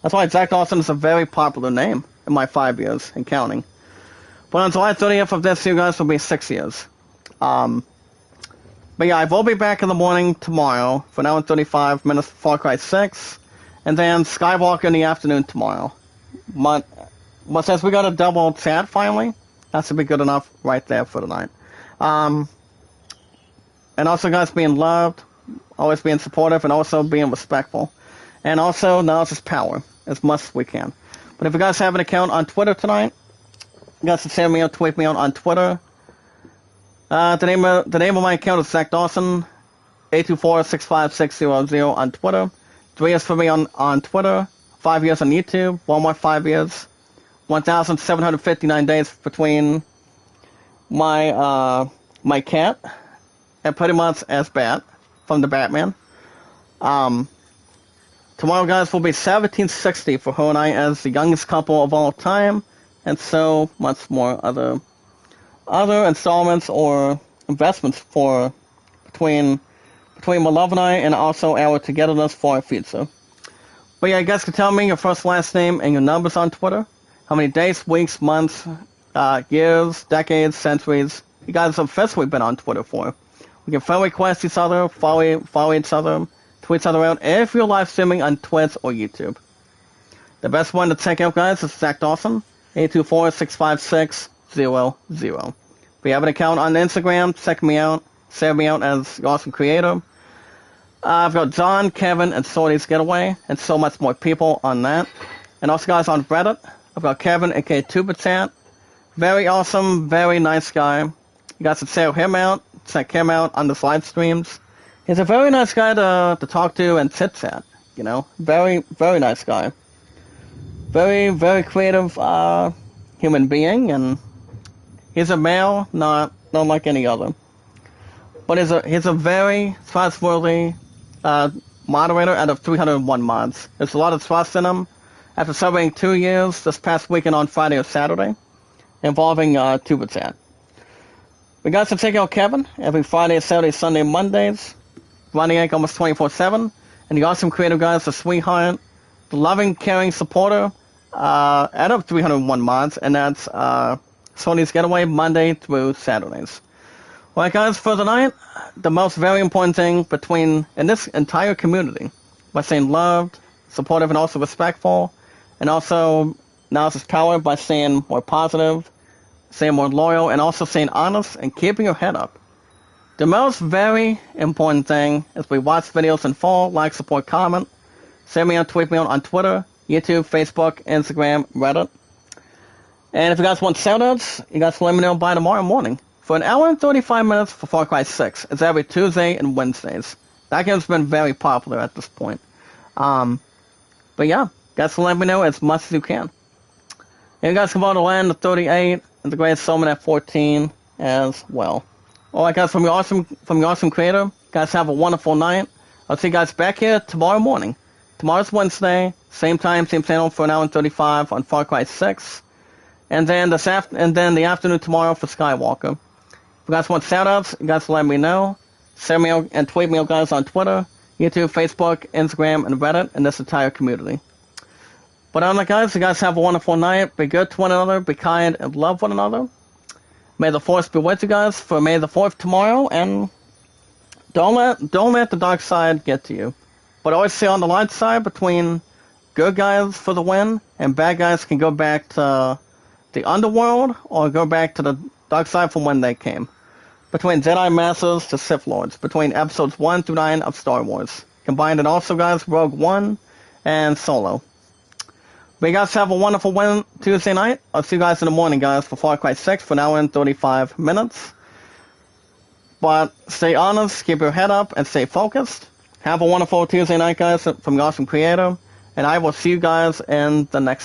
That's why Zach Dawson is a very popular name in my 5 years and counting. But on July 30th of this year, guys, will be 6 years. But yeah, I will be back in the morning tomorrow for an hour and 35 minutes for Far Cry 6. And then Skywalker in the afternoon tomorrow. But since we got a double chat finally, that should be good enough right there for tonight. And also, guys, being loved, always being supportive, and also being respectful. And also, knowledge is power, as much as we can. But if you guys have an account on Twitter tonight, you guys can send me out, tweet me out on Twitter. The name of my account is Zach Dawson, 824-65600 on Twitter. 3 years for me on Twitter, 5 years on YouTube, 1 more 5 years. 1,759 days between my cat and pretty much as Bat from the Batman. Tomorrow, guys, will be 1760 for her and I as the youngest couple of all time, and so much more other installments or investments for between my love and I, and also our togetherness for our future. But yeah, you guys can tell me your first, last name, and your numbers on Twitter. How many days, weeks, months, years, decades, centuries you guys have officially been on Twitter for. We can friend request each other, follow each other, tweet each other out if you're live streaming on Twitch or YouTube. The best one to check out, guys, is Zach Dawson, 824-656-00. If you have an account on Instagram, check me out, save me out as the Awesome Creator. I've got John, Kevin, and Sorty's Getaway, and so much more people on that. And also, guys, on Reddit, I've got Kevin, aka Tuberchat. Very awesome, very nice guy. You guys should check him out on the live streams. He's a very nice guy to talk to and chit-chat, you know. Very, very nice guy. Very, very creative human being, and he's a male, not like any other. But he's a very trustworthy moderator out of 301 mods. There's a lot of trust in him. After celebrating 2 years this past weekend on Friday or Saturday, involving Tuberchat. We got to check out Kevin every Friday, Saturday, Sunday, Mondays, running like almost 24/7, and the Awesome Creative guys, the sweetheart, the loving, caring supporter, out of 301 mods, and that's Sony's Getaway Monday through Saturdays. Alright guys, for tonight, the most very important thing in this entire community, by saying loved, supportive, and also respectful, and also knowledge is power by saying more positive, saying more loyal, and also saying honest and keeping your head up. The most very important thing is we watch videos in full, like, support, comment. Send me on, tweet me on Twitter, YouTube, Facebook, Instagram, Reddit. And if you guys want shoutouts, you guys let me know by tomorrow morning. For an hour and 35 minutes for Far Cry 6. It's every Tuesday and Wednesdays. That game's been very popular at this point. But yeah, guys let me know as much as you can. And you guys can vote to land at 38 and the Great Summon at 14 as well. Alright guys, from your awesome creator, guys have a wonderful night. I'll see you guys back here tomorrow morning. Tomorrow's Wednesday, same time, same channel for an hour and 35 on Far Cry 6. And then the afternoon tomorrow for Skywalker. If you guys want shoutouts, you guys let me know. Send me and tweet me guys on Twitter, YouTube, Facebook, Instagram, and Reddit, and this entire community. But other than that, guys, you guys have a wonderful night. Be good to one another, be kind, and love one another. May the Force be with you guys for May the 4th tomorrow, and don't let the dark side get to you. But always stay on the light side between good guys for the win, and bad guys can go back to the underworld, or go back to the dark side from when they came. Between Jedi Masters to Sith Lords, between episodes 1 through 9 of Star Wars. Combined and also, guys, Rogue One and Solo. But you guys have a wonderful Tuesday night. I'll see you guys in the morning, guys, for Far Cry 6 for an hour and 35 minutes. But stay honest, keep your head up, and stay focused. Have a wonderful Tuesday night, guys, from your awesome creator. And I will see you guys in the next